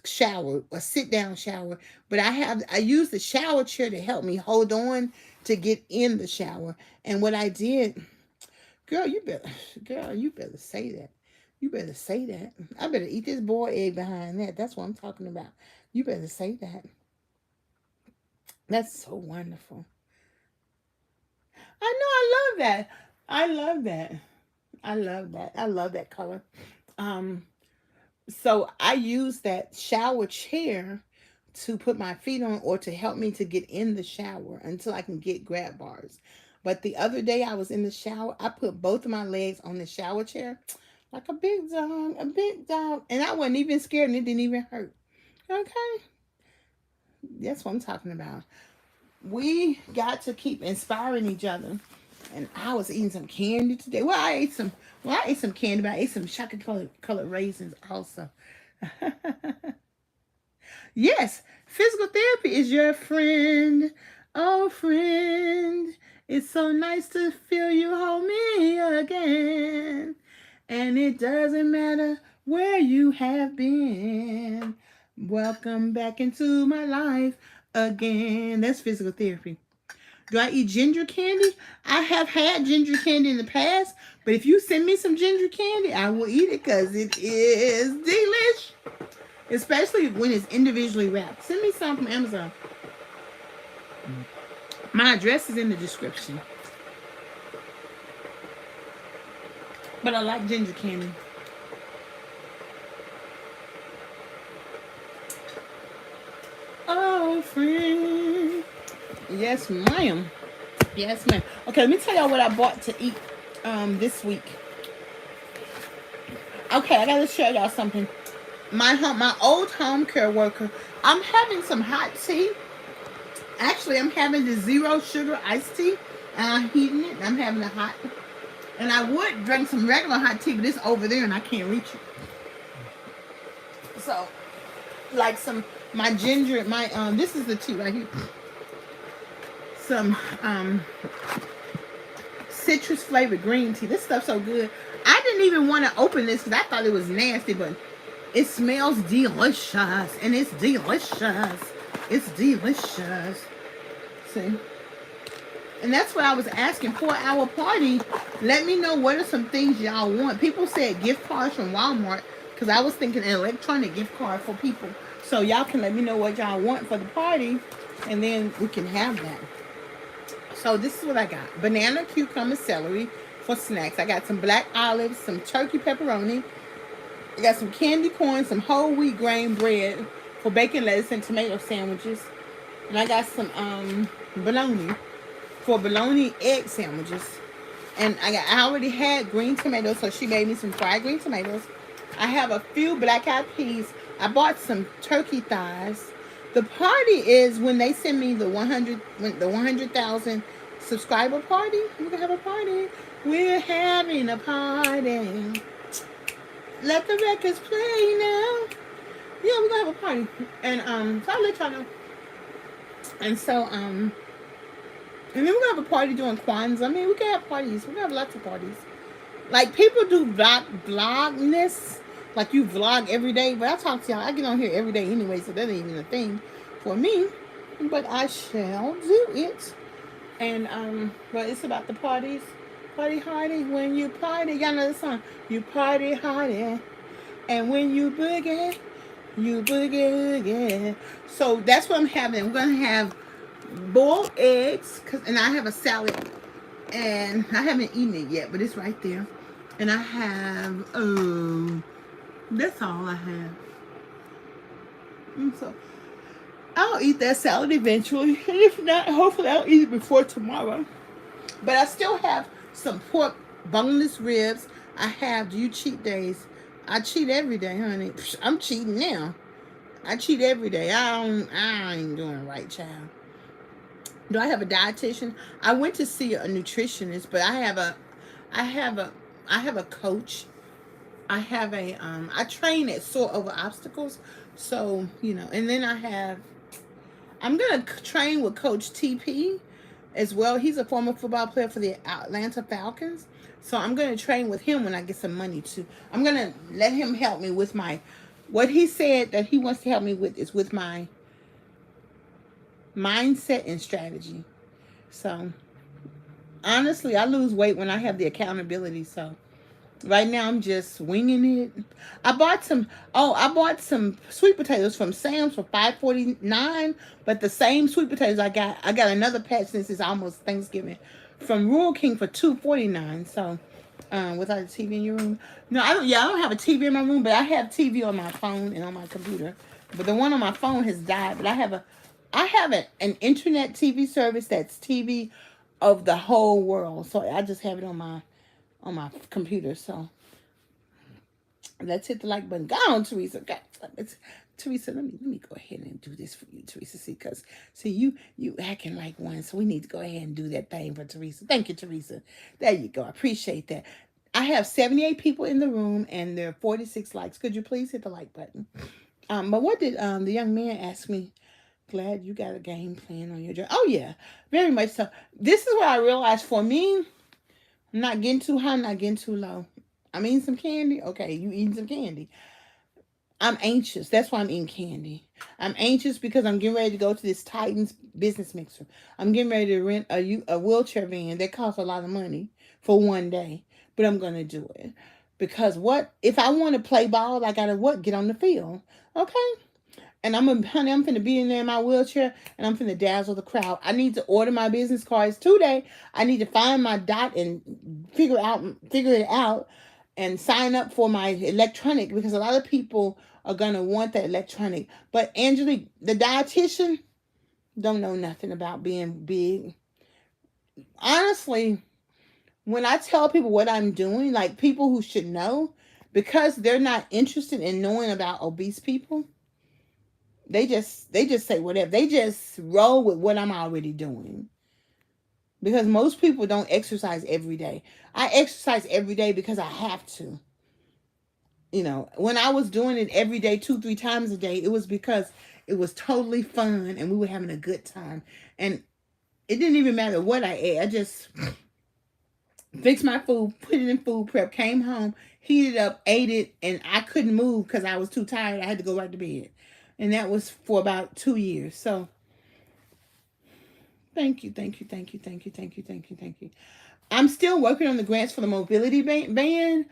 shower, a sit down shower. But I use the shower chair to help me hold on to get in the shower. And what I did, girl, you better say that. You better say that. I better eat this boiled egg behind that. That's what I'm talking about. You better say that. That's so wonderful. I know. I love that. I love that. I love that. I love that color. So I use that shower chair to put my feet on or to help me to get in the shower until I can get grab bars. But the other day I was in the shower. I put both of my legs on the shower chair like a big dog. And I wasn't even scared and it didn't even hurt. Okay. That's what I'm talking about. We got to keep inspiring each other. And I was eating some candy today. I ate some candy, but I ate some chocolate colored raisins also. Yes, physical therapy is your friend. Oh, friend, it's so nice to feel you hold me again. And it doesn't matter where you have been. Welcome back into my life again. That's physical therapy. Do I eat ginger candy? I have had ginger candy in the past, but if you send me some ginger candy, I will eat it because it is delish. Especially when it's individually wrapped. Send me some from Amazon. My address is in the description. But I like ginger candy. Oh, friend. Yes, ma'am. Yes, ma'am. Okay, let me tell y'all what I bought to eat this week. Okay, I gotta show y'all something. My old home care worker. I'm having some hot tea. Actually, I'm having the zero sugar iced tea, and I'm heating it. And I'm having a hot. And I would drink some regular hot tea, but it's over there, and I can't reach it. So, like my ginger, this is the tea right here. Some citrus flavored green tea. This stuff's so good. I didn't even want to open this because I thought it was nasty, but it smells delicious, and it's delicious. It's delicious. See? And that's what I was asking for our party. Let me know what are some things y'all want. People said gift cards from Walmart because I was thinking an electronic gift card for people. So y'all can let me know what y'all want for the party, and then we can have that. So this is what I got. Banana, cucumber, celery for snacks. I got some black olives, some turkey pepperoni. I got some candy corn, some whole wheat grain bread for bacon, lettuce, and tomato sandwiches. And I got some bologna for bologna egg sandwiches. And I already had green tomatoes, so she made me some fried green tomatoes. I have a few black eyed peas. I bought some turkey thighs. The party is when they send me the 100,000 subscriber party. We're gonna have a party. We're having a party. Let the records play now. Yeah, we're gonna have a party. And so I'll let y'all know. And so and then we're gonna have a party during Kwanzaa. I mean, we can have parties. We're gonna have lots of parties. Like people do vlogness. Like you vlog every day, but I talk to y'all. I get on here every day anyway, so that ain't even a thing for me. But I shall do it. And but it's about the parties. Party hardy when you party. Y'all know the song. You party hardy, and when you boogie, you boogie. So that's what I'm having. We're gonna have boiled eggs, and I have a salad, and I haven't eaten it yet, but it's right there. And I have that's all I have. And so I'll eat that salad eventually. And if not, hopefully I'll eat it before tomorrow. But I still have some pork boneless ribs. I have, do you cheat days? I cheat every day, honey. I'm cheating now. I cheat every day. I ain't doing right, child. Do I have a dietitian? I went to see a nutritionist, but I have a coach. I have I train at Soar Over Obstacles. So, and then I'm going to train with Coach TP as well. He's a former football player for the Atlanta Falcons. So I'm going to train with him when I get some money too. I'm going to let him help me with what he said that he wants to help me with is with my mindset and strategy. So honestly, I lose weight when I have the accountability. So right now I'm just winging it. I bought some sweet potatoes from Sam's for $5.49, but the same sweet potatoes I got another patch since it's almost Thanksgiving from Rural King for $2.49. So without a TV in your room. No, I don't have a TV in my room, but I have TV on my phone and on my computer. But the one on my phone has died, but I have an internet TV service that's TV of the whole world. So I just have it on my computer. So let's hit the like button. Go on, Teresa. Teresa, let me go ahead and do this for you, Teresa. See, you acting like one, so we need to go ahead and do that thing for Teresa. Thank you, Teresa. There you go. I appreciate that. I have 78 people in the room, and there are 46 likes. Could you please hit the like button? But what did the young man ask me? Glad you got a game plan on your journey. Oh yeah, very much so. This is what I realized for me. I'm not getting too high, I'm not getting too low. I'm eating some candy. Okay, you eating some candy. I'm anxious. That's why I'm eating candy. I'm anxious because I'm getting ready to go to this Titans business mixer. I'm getting ready to rent a wheelchair van that costs a lot of money for one day. But I'm going to do it. Because if I want to play ball, I got to get on the field. Okay? And I'm finna be in there in my wheelchair, and I'm finna dazzle the crowd. I need to order my business cards today. I need to find my dot and figure it out, and sign up for my electronic, because a lot of people are gonna want that electronic. But Angelique, the dietitian, don't know nothing about being big. Honestly, when I tell people what I'm doing, like people who should know, because they're not interested in knowing about obese people, they just say whatever. They just roll with what I'm already doing. Because most people don't exercise every day. I exercise every day because I have to. When I was doing it every day, 2, 3 times a day, it was because it was totally fun and we were having a good time. And it didn't even matter what I ate. I just fixed my food, put it in food prep, came home, heated up, ate it, and I couldn't move because I was too tired. I had to go right to bed. And that was for about 2 years. So thank you, thank you, thank you, thank you, thank you, thank you, thank you. I'm still working on the grants for the mobility van.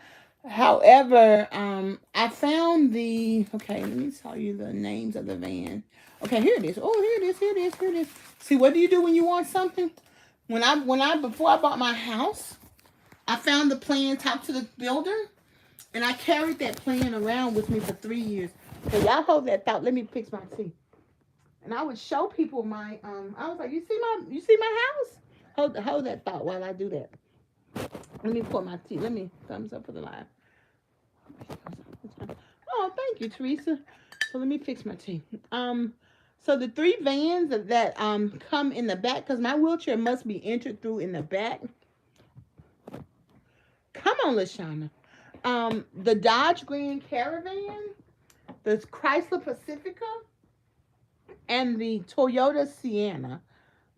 However, I found okay, let me tell you the names of the van. Okay, here it is. Oh, here it is, here it is, here it is. See, what do you do when you want something? Before I bought my house, I found the plan, talked to the builder, and I carried that plan around with me for 3 years. So y'all hold that thought. Let me fix my tea. And I would show people my I was like, you see my house? Hold that thought while I do that. Let me pour my tea. Let me thumbs up for the live. Oh, thank you, Teresa. So let me fix my tea. So the 3 vans that come in the back, because my wheelchair must be entered through in the back. Come on, Lashana. The Dodge Grand Caravan, the Chrysler Pacifica, and the Toyota Sienna.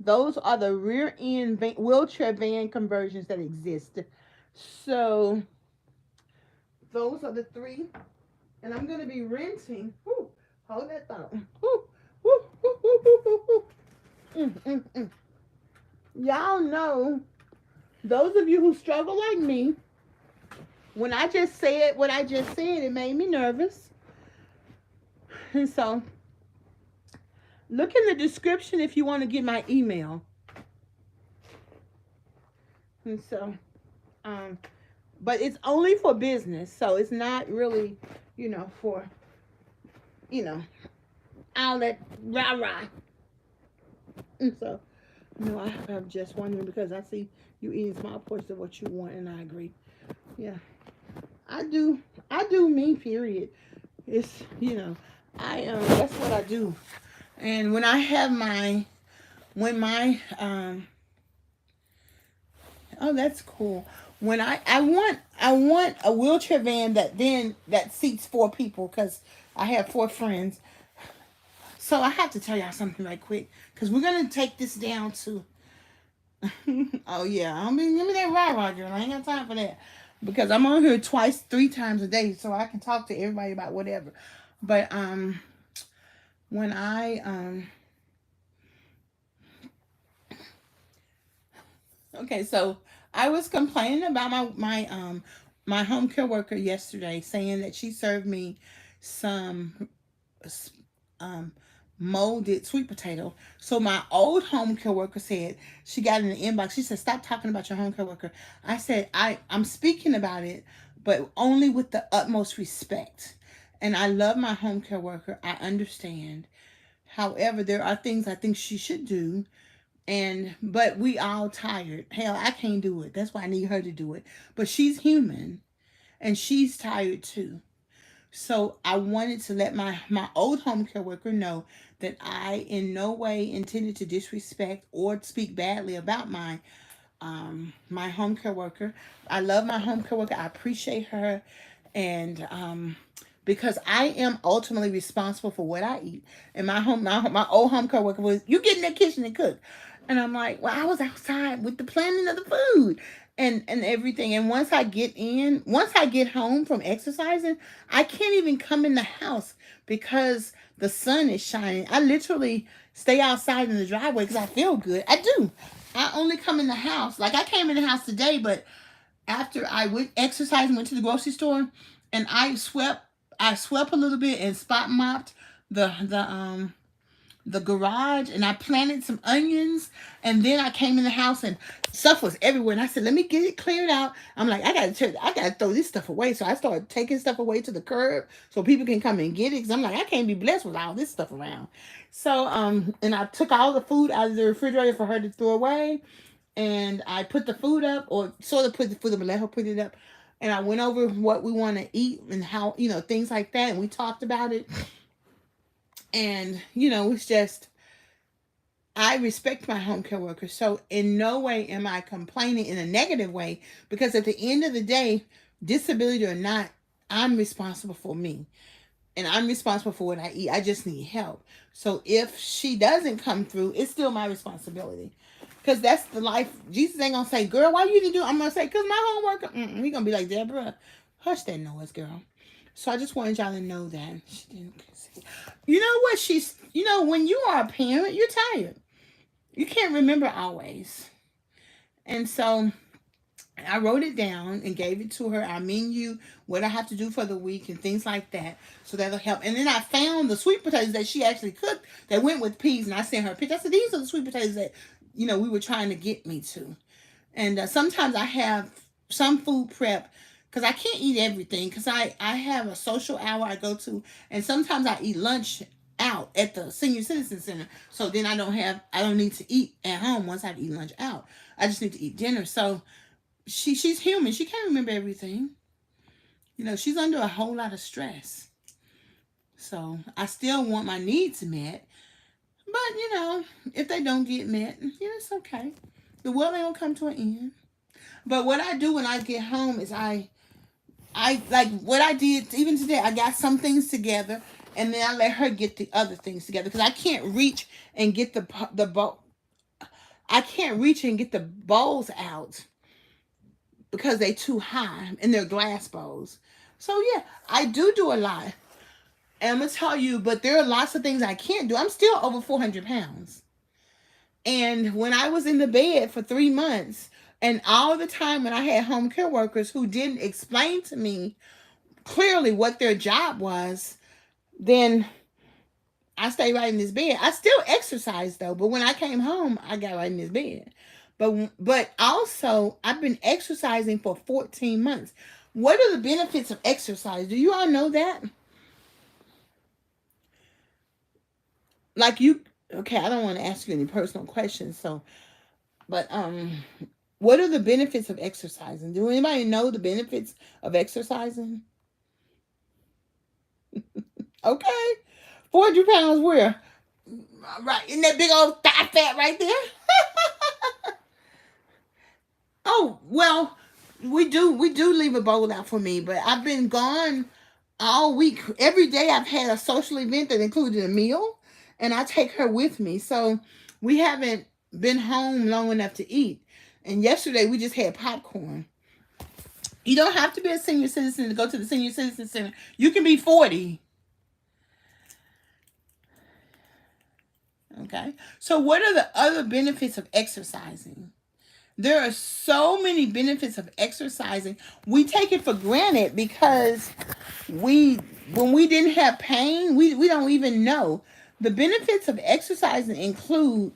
Those are the rear end wheelchair van conversions that exist. So those are the 3. And I'm going to be renting. Whoo, hold that thought. Whoo, whoo, whoo, whoo, whoo, whoo. Y'all know, those of you who struggle like me, when I just said what I just said, it made me nervous. And so, look in the description if you want to get my email. And so, but it's only for business. So it's not really, for, all that rah-rah. And so, I'm just wondering because I see you eating small portions of what you want, and I agree. Yeah, I do me. Period. It's that's what I do. And when I have oh, that's cool. When I want a wheelchair van that seats 4 people because I have 4 friends. So I have to tell y'all something right quick because we're gonna take this down to. Oh yeah, give me that rah girl. I ain't got time for that because I'm on here 3 times a day, so I can talk to everybody about whatever. But when okay, so I was complaining about my home care worker yesterday, saying that she served me some um molded sweet potato. So my old home care worker said, she got in the inbox, she said, stop talking about your home care worker. I said, I'm speaking about it, but only with the utmost respect. And I love my home care worker. I understand. However, there are things I think she should do. But we all tired. Hell, I can't do it. That's why I need her to do it. But she's human and she's tired too. So I wanted to let my old home care worker know that I in no way intended to disrespect or speak badly about my home care worker. I love my home care worker. I appreciate her, and because I am ultimately responsible for what I eat. And my old home care worker was, you get in that kitchen and cook. And I'm like, well, I was outside with the planning of the food and everything. And once I get home from exercising, I can't even come in the house because the sun is shining. I literally stay outside in the driveway because I feel good. I do. I only come in the house. Like I came in the house today, but after I went exercise and went to the grocery store and I swept a little bit and spot mopped the garage, and I planted some onions, and then I came in the house and stuff was everywhere, and I said, let me get it cleared out. I'm like, I gotta throw this stuff away. So I started taking stuff away to the curb so people can come and get it, because I'm like, I can't be blessed with all this stuff around. So and I took all the food out of the refrigerator for her to throw away, and I put the food up, or sort of put the food up and let her put it up. And I went over what we want to eat and how, things like that. And we talked about it. And, it's just, I respect my home care workers. So in no way am I complaining in a negative way, because at the end of the day, disability or not, I'm responsible for me. And I'm responsible for what I eat. I just need help. So if she doesn't come through, it's still my responsibility. Because that's the life. Jesus ain't going to say, girl, why you didn't do it? I'm going to say, because my homework. He's going to be like, Deborah, hush that noise, girl. So I just wanted y'all to know that. She didn't see. You know what? When you are a parent, you're tired. You can't remember always. And so I wrote it down and gave it to her. Our menu, what I have to do for the week, and things like that. So that'll help. And then I found the sweet potatoes that she actually cooked that went with peas. And I sent her a picture. I said, these are the sweet potatoes that, we were trying to get me to. And sometimes I have some food prep, because I can't eat everything, because I have a social hour I go to. And sometimes I eat lunch out at the senior citizen center. So then I don't need to eat at home once I've eaten lunch out. I just need to eat dinner. So she's human. She can't remember everything. She's under a whole lot of stress. So I still want my needs met. But, if they don't get met, it's okay. The world ain't gonna come to an end. But what I do when I get home is I like what I did even today. I got some things together, and then I let her get the other things together, because I can't reach and get the bowl. I can't reach and get the bowls out because they're too high, and they're glass bowls. So yeah, I do a lot. And I'm going to tell you, but there are lots of things I can't do. I'm still over 400 pounds. And when I was in the bed for 3 months, and all the time when I had home care workers who didn't explain to me clearly what their job was, then I stayed right in this bed. I still exercise though, but when I came home, I got right in this bed. But also, I've been exercising for 14 months. What are the benefits of exercise? Do you all know that? Okay, I don't want to ask you any personal questions, but what are the benefits of exercising? Do anybody know the benefits of exercising? Okay. 400 pounds where? Right, in that big old thigh fat right there? Oh, well, we do leave a bowl out for me, but I've been gone all week. Every day I've had a social event that included a meal, and I take her with me. So we haven't been home long enough to eat. And yesterday we just had popcorn. You don't have to be a senior citizen to go to the senior citizen center. You can be 40. Okay. So what are the other benefits of exercising? There are so many benefits of exercising. We take it for granted because when we didn't have pain, we don't even know. The benefits of exercising include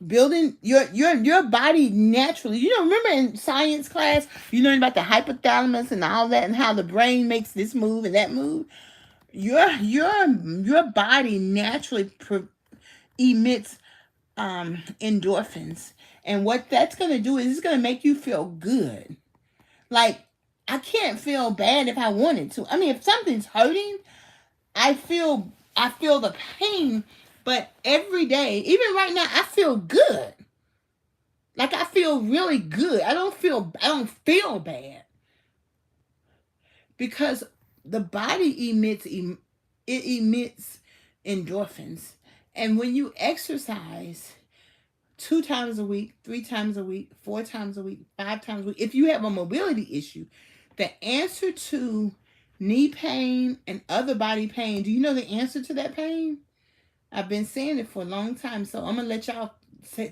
building your body naturally. Remember in science class, you learned about the hypothalamus and all that, and how the brain makes this move and that move. Your body naturally emits endorphins, and what that's going to do is it's going to make you feel good. Like, I can't feel bad if I wanted to. I mean, if something's hurting, I feel the pain, but every day, even right now, I feel good. Like, I feel really good. I don't feel bad, because the body emits endorphins. And when you exercise 2 times a week, 3 times a week, 4 times a week, 5 times a week, if you have a mobility issue, the answer to knee pain and other body pain, do you know the answer to that pain? I've been saying it for a long time, so I'm going to let y'all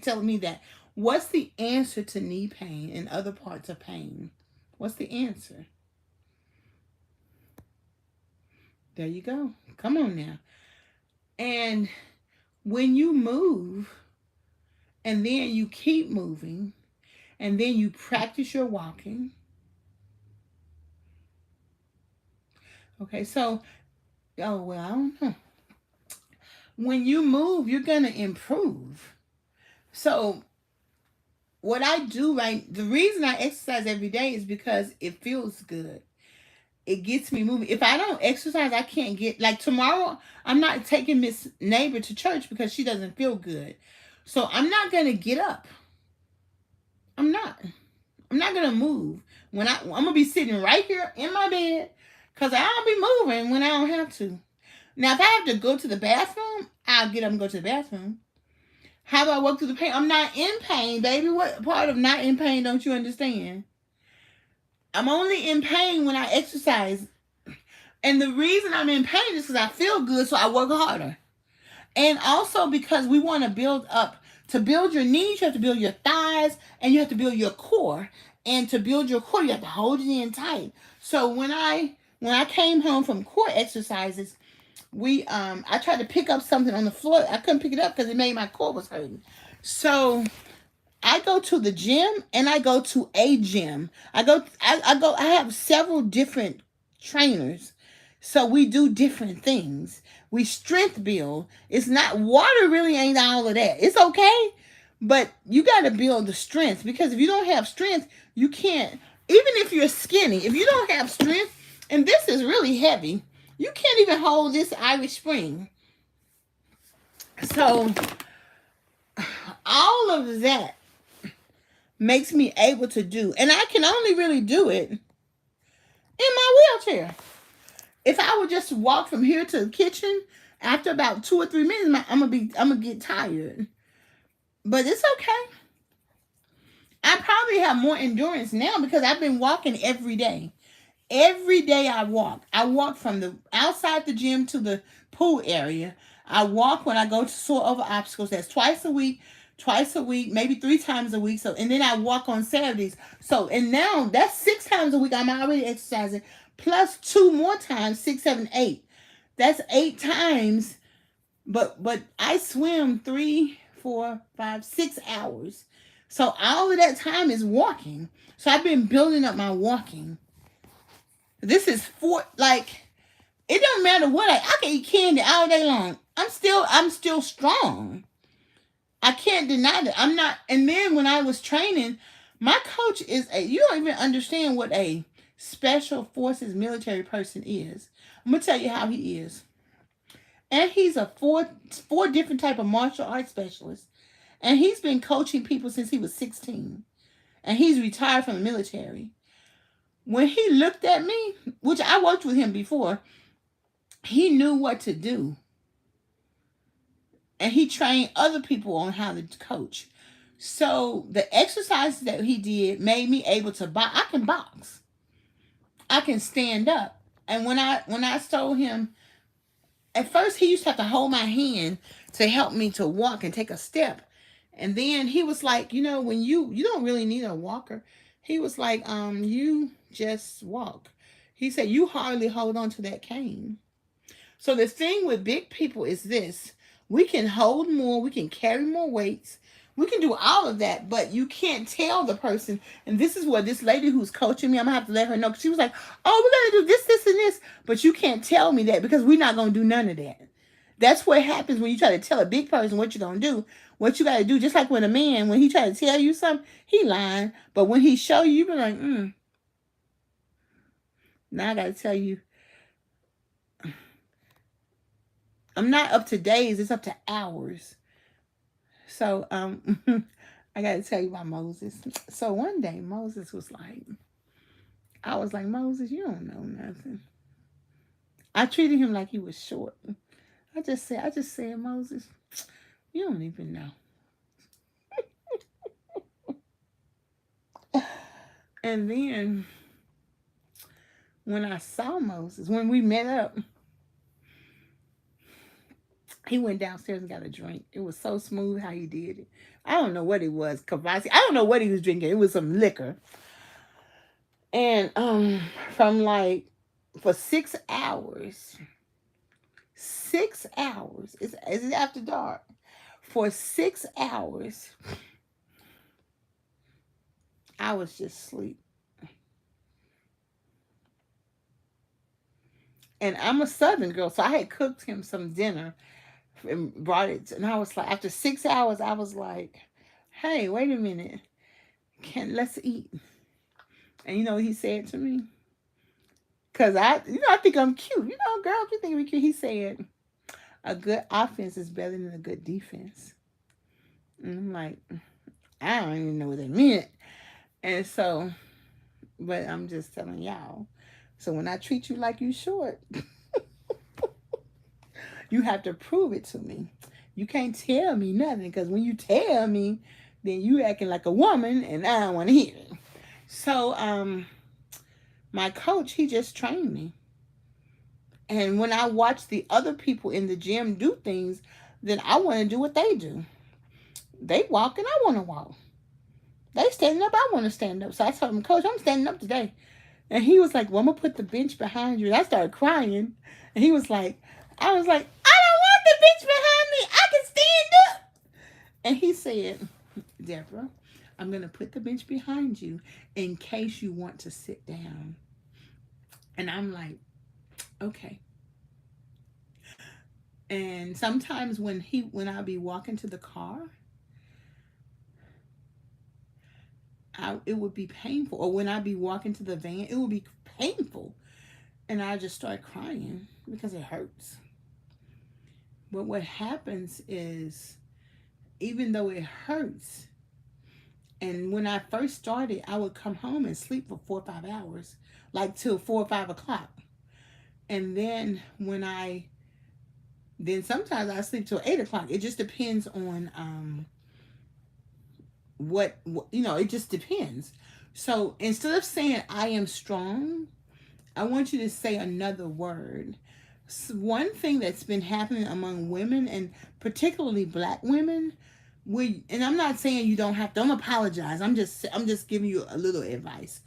tell me that. What's the answer to knee pain and other parts of pain? What's the answer? There you go. Come on now. And when you move, and then you keep moving, and then you practice your walking. Okay, so, I don't know. When you move, you're going to improve. So, what I do, right, the reason I exercise every day is because it feels good. It gets me moving. If I don't exercise, I can't get, like tomorrow, I'm not taking Miss Neighbor to church because she doesn't feel good. So I'm not going to get up. I'm not. I'm not going to move. I'm going to be sitting right here in my bed because I'll be moving when I don't have to. Now, if I have to go to the bathroom, I'll get up and go to the bathroom. How do I work through the pain? I'm not in pain, baby. What part of not in pain don't you understand? I'm only in pain when I exercise. And the reason I'm in pain is because I feel good, so I work harder. And also because we want to build up. To build your knees, you have to build your thighs, and you have to build your core. And to build your core, you have to hold it in tight. So when I came home from core exercises, I tried to pick up something on the floor. I couldn't pick it up because it made my core was hurting. So I go to the gym, and I go to a gym. I have several different trainers. So we do different things. We strength build. It's not, water really ain't all of that. It's okay, but you got to build the strength, because if you don't have strength, you can't, even if you're skinny, if you don't have strength, and this is really heavy, you can't even hold this Irish Spring. So all of that makes me able to do, and I can only really do it in my wheelchair. If I would just walk from here to the kitchen, after about 2 or 3 minutes, I'm gonna get tired. But it's okay. I probably have more endurance now because I've been walking every day. Every day I walk. I walk from the outside the gym to the pool area. I walk when I go to soar over obstacles. That's twice a week, maybe 3 times a week. So, and then I walk on Saturdays. So, and now that's 6 times a week. I'm already exercising, plus 2 more times, 6, 7, 8. That's 8 times. But I swim 3, 4, 5, 6 hours. So all of that time is walking. So I've been building up my walking. This is it don't matter what I can eat candy all day long. I'm still strong. I can't deny that. I'm not. And then when I was training, my coach you don't even understand what a special forces military person is. I'm gonna tell you how he is. And he's a four different type of martial arts specialist. And he's been coaching people since he was 16. And he's retired from the military. When he looked at me, which I worked with him before, he knew what to do. And he trained other people on how to coach. So the exercises that he did made me able to box. I can box. I can stand up. And when I told him, at first he used to have to hold my hand to help me to walk and take a step. And then he was like, when you don't really need a walker. He was like, you just walk. He said, you hardly hold on to that cane. So the thing with big people is this: we can hold more, we can carry more weights, we can do all of that, but you can't tell the person. And this is what this lady who's coaching me, I'm gonna have to let her know, because she was like, oh, we're gonna do this, this, and this, but you can't tell me that, because we're not gonna do none of that. That's what happens when you try to tell a big person what you're gonna do. What you gotta do, just like when a man, when he try to tell you something, he lying, but when he show you, you be like, now I gotta tell you, I'm not up to days, it's up to hours. So I gotta tell you about Moses. So one day Moses was like, I was like, Moses, you don't know nothing. I treated him like he was short. I just said, Moses, you don't even know. And then when I saw Moses, when we met up, he went downstairs and got a drink. It was so smooth how he did it. I don't know what it was, Kavasi. I don't know what he was drinking. It was some liquor. And for 6 hours. 6 hours. It's after dark. For 6 hours, I was just asleep. And I'm a Southern girl, so I had cooked him some dinner and brought it. And I was like, after 6 hours, I was like, hey, wait a minute. let's eat. And you know what he said to me? Cause I think I'm cute. Girls, you think I'm cute. He said, a good offense is better than a good defense. And I'm like, I don't even know what that meant. And so, but I'm just telling y'all. So when I treat you like you short, you have to prove it to me. You can't tell me nothing, because when you tell me, then you acting like a woman, and I don't want to hear it. So, my coach, he just trained me. And when I watch the other people in the gym do things, then I want to do what they do. They walk and I want to walk. They standing up, I want to stand up. So I told him, Coach, I'm standing up today. And he was like, well, I'm going to put the bench behind you. And I started crying. And he was like, I was like, I don't want the bench behind me. I can stand up. And he said, Debra, I'm going to put the bench behind you in case you want to sit down. And I'm like, okay. And sometimes when I'll be walking to the car, it would be painful. Or when I'd be walking to the van, it would be painful. And I just start crying because it hurts. But what happens is, even though it hurts, and when I first started, I would come home and sleep for 4 or 5 hours, like till 4 or 5 o'clock. And then then sometimes I sleep till 8 o'clock. It just depends on what it just depends. So instead of saying I am strong, I want you to say another word. One thing that's been happening among women, and particularly Black women, and I'm not saying you don't apologize. I'm just giving you a little advice.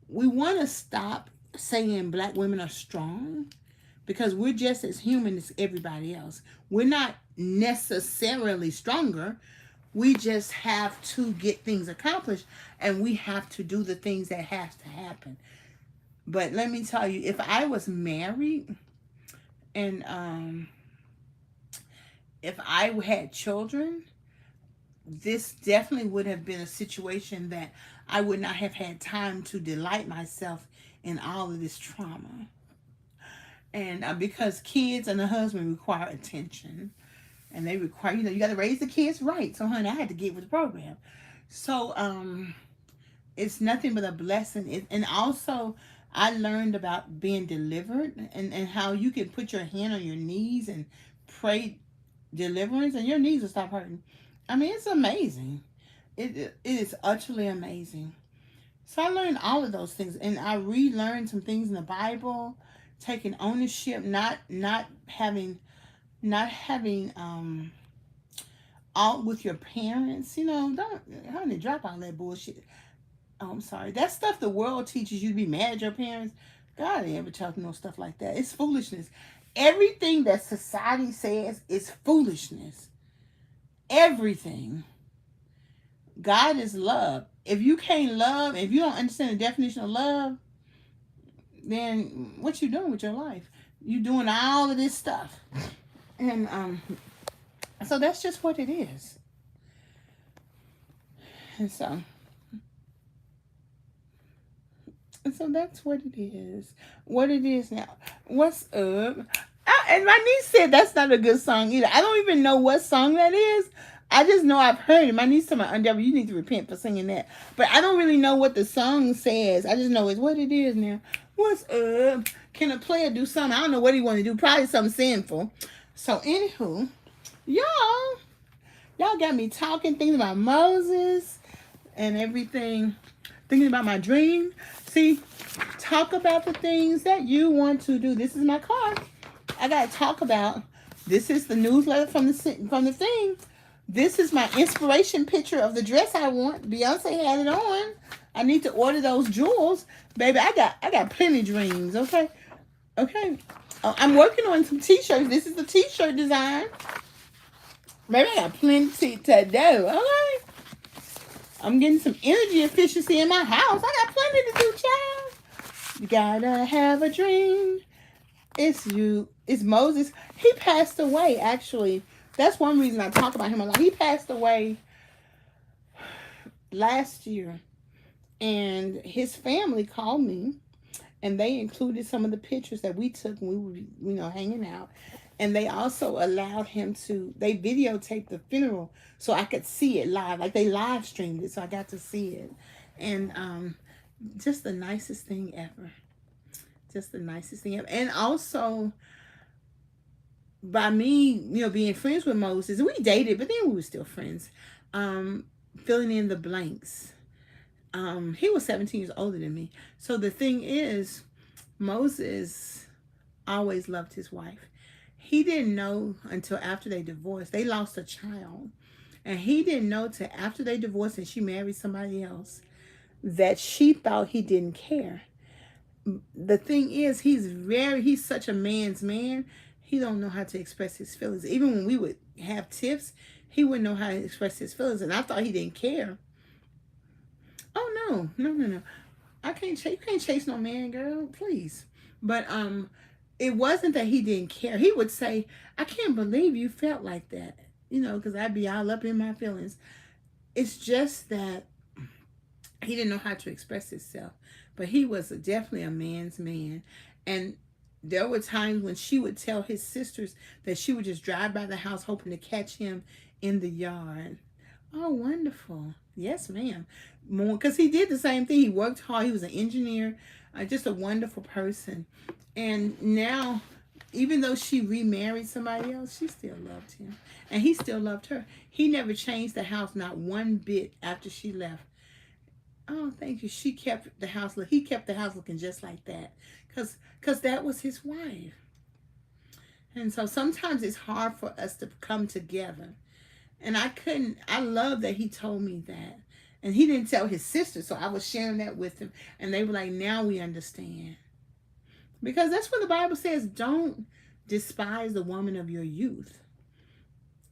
We want to stop saying Black women are strong, because we're just as human as everybody else. We're not necessarily stronger. We just have to get things accomplished, and we have to do the things that has to happen. But let me tell you, if I was married and if I had children, this definitely would have been a situation that I would not have had time to delight myself in all of this trauma. And because kids and a husband require attention, and they require, you got to raise the kids right. So, honey, I had to get with the program. So, it's nothing but a blessing. And also, I learned about being delivered, and how you can put your hand on your knees and pray deliverance, and your knees will stop hurting. I mean, it's amazing. It is utterly amazing. So I learned all of those things, and I relearned some things in the Bible, taking ownership, not having out with your parents. Don't, honey, drop all that bullshit. Oh, I'm sorry. That stuff the world teaches you to be mad at your parents. God ain't ever taught no stuff like that. It's foolishness. Everything that society says is foolishness. Everything. God is love. If you can't love, if you don't understand the definition of love, then what you doing with your life? You doing all of this stuff. And so that's just what it is. And so that's what it is. What it is now. What's up? And my niece said that's not a good song either. I don't even know what song that is. I just know I've heard it. My niece told me, Deborah, you need to repent for singing that. But I don't really know what the song says. I just know it's what it is now. What's up? Can a player do something? I don't know what he want to do. Probably something sinful. So, anywho, y'all got me talking, thinking about Moses and everything. Thinking about my dream. See, talk about the things that you want to do. This is my card. I got to talk about. This is the newsletter from the thing. This is my inspiration picture of the dress I want. Beyonce had it on. I need to order those jewels. Baby, I got plenty of dreams, okay? Okay. I'm working on some t-shirts. This is the t-shirt design. Baby, I got plenty to do, okay? I'm getting some energy efficiency in my house. I got plenty to do, child. You gotta have a dream. It's you. It's Moses. He passed away, actually. That's one reason I talk about him a lot. He passed away last year, and his family called me, and they included some of the pictures that we took when we were, hanging out. And they also allowed him to, they videotaped the funeral so I could see it live. Like they live streamed it, so I got to see it. And just the nicest thing ever. Just the nicest thing ever. And also, by me, being friends with Moses, we dated, but then we were still friends. Um, Filling in the blanks. He was 17 years older than me. So the thing is, Moses always loved his wife. He didn't know until after they divorced. They lost a child. And he didn't know till after they divorced and she married somebody else that she thought he didn't care. The thing is, he's such a man's man. He don't know how to express his feelings. Even when we would have tiffs, he wouldn't know how to express his feelings. And I thought he didn't care. Oh, no. I can't chase. You can't chase no man, girl. Please. But it wasn't that he didn't care. He would say, "I can't believe you felt like that," because I'd be all up in my feelings. It's just that he didn't know how to express himself. But he was definitely a man's man, and there were times when she would tell his sisters that she would just drive by the house hoping to catch him in the yard. Oh, wonderful. Yes, ma'am. More because he did the same thing. He worked hard. He was an engineer, just a wonderful person. And now, even though she remarried somebody else, she still loved him. And he still loved her. He never changed the house, not one bit after she left. Oh, thank you. She kept the house. He kept the house looking just like that. Because that was his wife. And so sometimes it's hard for us to come together. And I love that he told me that. And he didn't tell his sister, so I was sharing that with him. And they were like, now we understand. Because that's what the Bible says, don't despise the woman of your youth.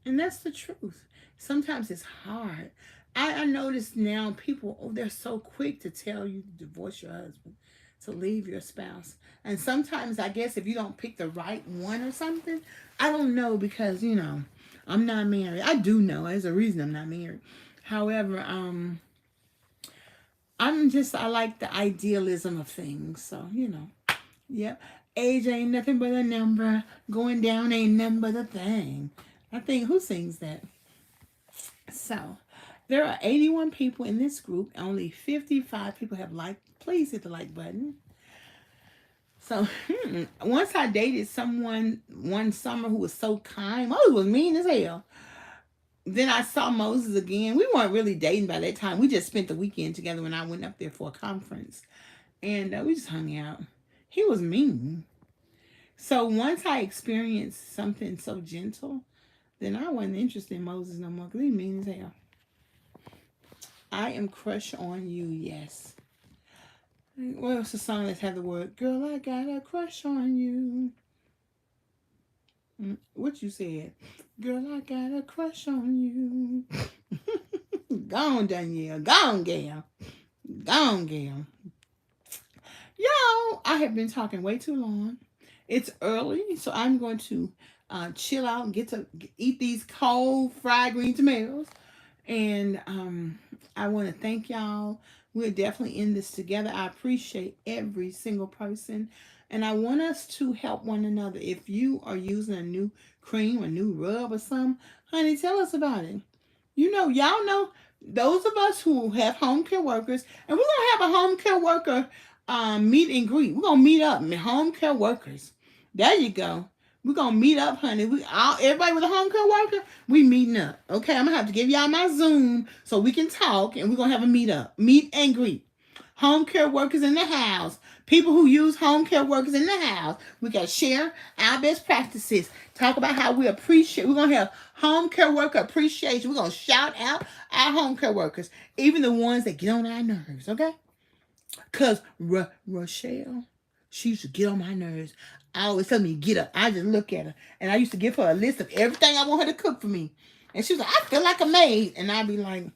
And that's the truth. Sometimes it's hard. I notice now people, they're so quick to tell you to divorce your husband, to leave your spouse. And sometimes I guess if you don't pick the right one or something, I don't know because, I'm not married. I do know. There's a reason I'm not married. However, I like the idealism of things. So, Yep. Age ain't nothing but a number. Going down ain't nothing but a thing. I think, who sings that? So, there are 81 people in this group. Only 55 people have liked. Please hit the like button. So, once I dated someone one summer who was so kind. Moses was mean as hell. Then I saw Moses again. We weren't really dating by that time. We just spent the weekend together when I went up there for a conference. And we just hung out. He was mean. So once I experienced something so gentle, then I wasn't interested in Moses no more because he mean as hell. I am crushed on you, yes. What else a song that had the word, girl, I got a crush on you. What you said? Girl, I got a crush on you. Gone, Danielle. Gone, Gail. Gone, Gail. Y'all, I have been talking way too long. It's early, so I'm going to chill out and get to eat these cold fried green tomatoes. And I want to thank y'all. We're definitely in this together. I appreciate every single person. And I want us to help one another. If you are using a new cream, a new rub or something, honey, tell us about it. Y'all know, those of us who have home care workers, and we're going to have a home care worker meet and greet. We're going to meet up, home care workers. There you go. We're going to meet up, honey. Everybody with a home care worker, we meeting up. Okay, I'm going to have to give y'all my Zoom so we can talk, and we're going to have a meet and greet. Home care workers in the house. People who use home care workers in the house. We got to share our best practices. Talk about how we appreciate. We're going to have home care worker appreciation. We're going to shout out our home care workers. Even the ones that get on our nerves, okay? Because Rochelle, she used to get on my nerves. I always tell me to get up. I just look at her. And I used to give her a list of everything I want her to cook for me. And she was like, I feel like a maid. And I'd be like,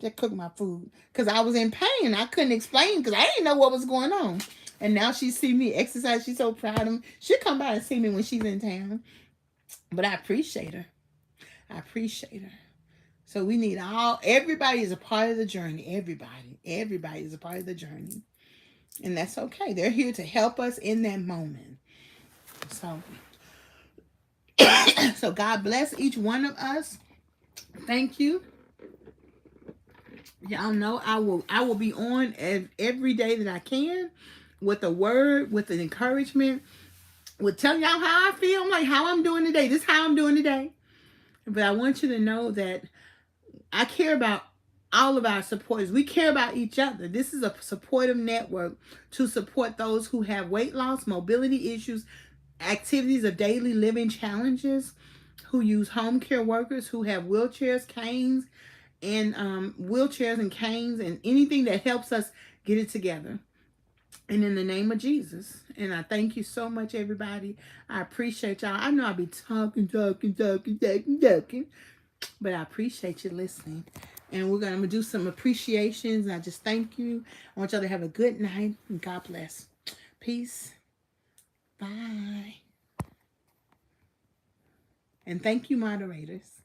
just cook my food. Because I was in pain. I couldn't explain because I didn't know what was going on. And now she see me exercise. She's so proud of me. She'll come by and see me when she's in town. But I appreciate her. I appreciate her. So we need everybody is a part of the journey. Everybody is a part of the journey. And that's okay. They're here to help us in that moment. So, so God bless each one of us. Thank you. Y'all know I will be on every day that I can with a word, with an encouragement, with telling y'all how I feel, like how I'm doing today. This is how I'm doing today. But I want you to know that I care about all of our supporters. We care about each other. This is a supportive network to support those who have weight loss, mobility issues, activities of daily living challenges, who use home care workers, who have wheelchairs, canes, and wheelchairs and canes, and anything that helps us get it together. And in the name of Jesus. And I thank you so much, everybody. I appreciate y'all. I know I'll be talking, but I appreciate you listening. And we're going to do some appreciations. I just thank you. I want y'all to have a good night. And God bless. Peace. Bye. And thank you, moderators.